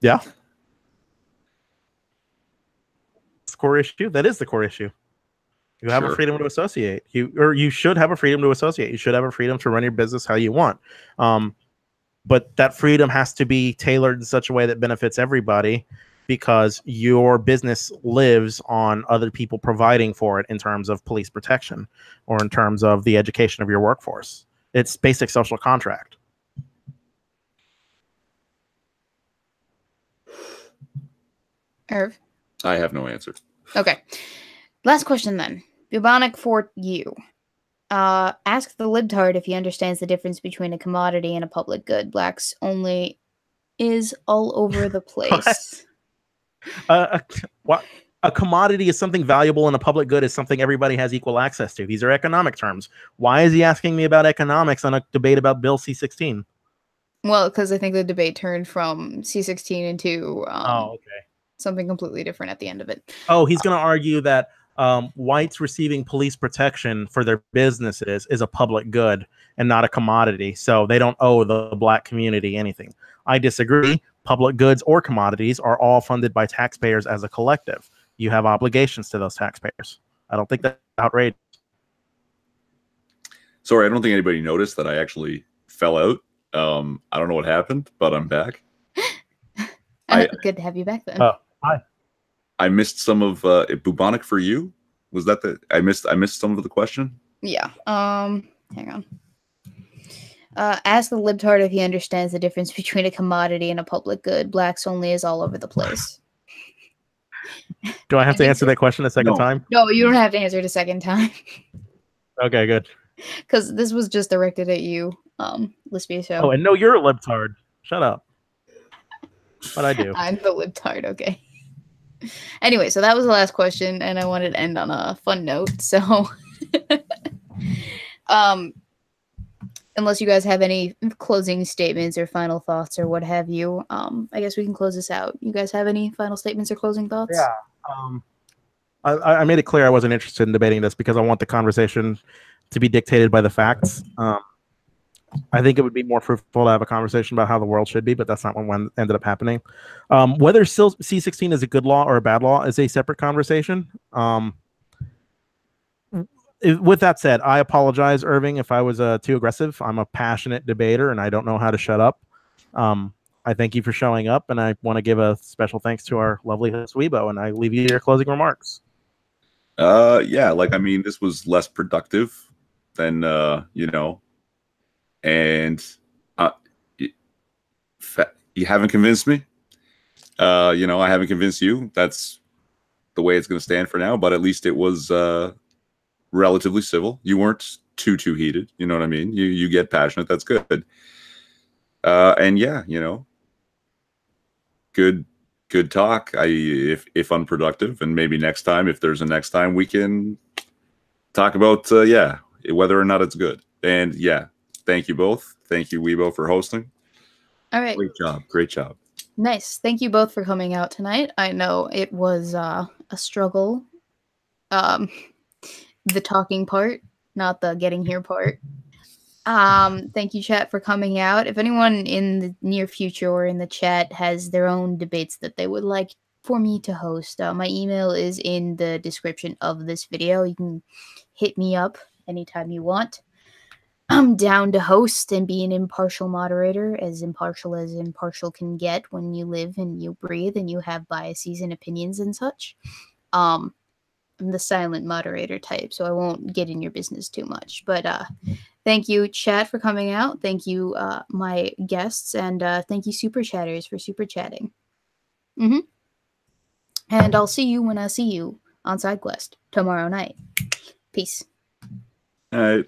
Yeah. It's the core issue. That is the core issue. You have a freedom to associate. You should have a freedom to associate. You should have a freedom to run your business how you want. But that freedom has to be tailored in such a way that benefits everybody, because your business lives on other people providing for it in terms of police protection or in terms of the education of your workforce. It's basic social contract.
Irv?
I have no answer.
Okay. Last question then. Bubonic for you. Ask the libtard if he understands the difference between a commodity and a public good. Blacks only is all over the place.
What? A commodity is something valuable and a public good is something everybody has equal access to. These are economic terms. Why is he asking me about economics on a debate about Bill C-16?
Well, because I think the debate turned from C-16 into something completely different at the end of it.
Oh, he's going to argue that whites receiving police protection for their businesses is a public good and not a commodity. So they don't owe the black community anything. I disagree. Public goods or commodities are all funded by taxpayers as a collective. You have obligations to those taxpayers. I don't think that's outrageous.
Sorry, I don't think anybody noticed that I actually fell out. I don't know what happened, but I'm back.
Good to have you back then.
Oh, hi.
I missed some of bubonic for you. Was that I missed some of the question?
Yeah. Hang on. Ask the libtard if he understands the difference between a commodity and a public good. Blacks only is all over the place.
Do I have to answer that question a second time?
No, you don't have to answer it a second time.
Okay, good.
Because this was just directed at you, Lispia. So.
Oh, and no, you're a libtard. Shut up. What I do?
I'm the libtard. Okay. Anyway, so that was the last question, and I wanted to end on a fun note. So, unless you guys have any closing statements or final thoughts or what have you, I guess we can close this out. You guys have any final statements or closing thoughts?
Yeah. I made it clear I wasn't interested in debating this because I want the conversation to be dictated by the facts. I think it would be more fruitful to have a conversation about how the world should be, but that's not what ended up happening. Whether still C-16 is a good law or a bad law is a separate conversation. With that said, I apologize, Irving, if I was too aggressive. I'm a passionate debater, and I don't know how to shut up. I thank you for showing up, and I want to give a special thanks to our lovely host, Weebo, and I leave you your closing remarks.
Yeah, like, I mean, this was less productive than, you know, and you haven't convinced me. You know, I haven't convinced you. That's the way it's going to stand for now, but at least it was relatively civil. You weren't too heated. You know what I mean? You get passionate. That's good. And yeah, you know, good talk. If unproductive, and maybe next time, if there's a next time, we can talk about yeah, whether or not it's good. And yeah, thank you both. Thank you, Weebo, for hosting.
All right.
Great job.
Nice. Thank you both for coming out tonight. I know it was a struggle. The talking part, not the getting here part. Thank you, chat, for coming out. If anyone in the near future or in the chat has their own debates that they would like for me to host, my email is in the description of this video. You can hit me up anytime you want. I'm down to host and be an impartial moderator, as impartial can get when you live and you breathe and you have biases and opinions and such. I'm the silent moderator type, so I won't get in your business too much. But thank you, chat, for coming out. Thank you, my guests, and thank you, super chatters, for super chatting. And I'll see you when I see you on SideQuest tomorrow night. Peace.
All right.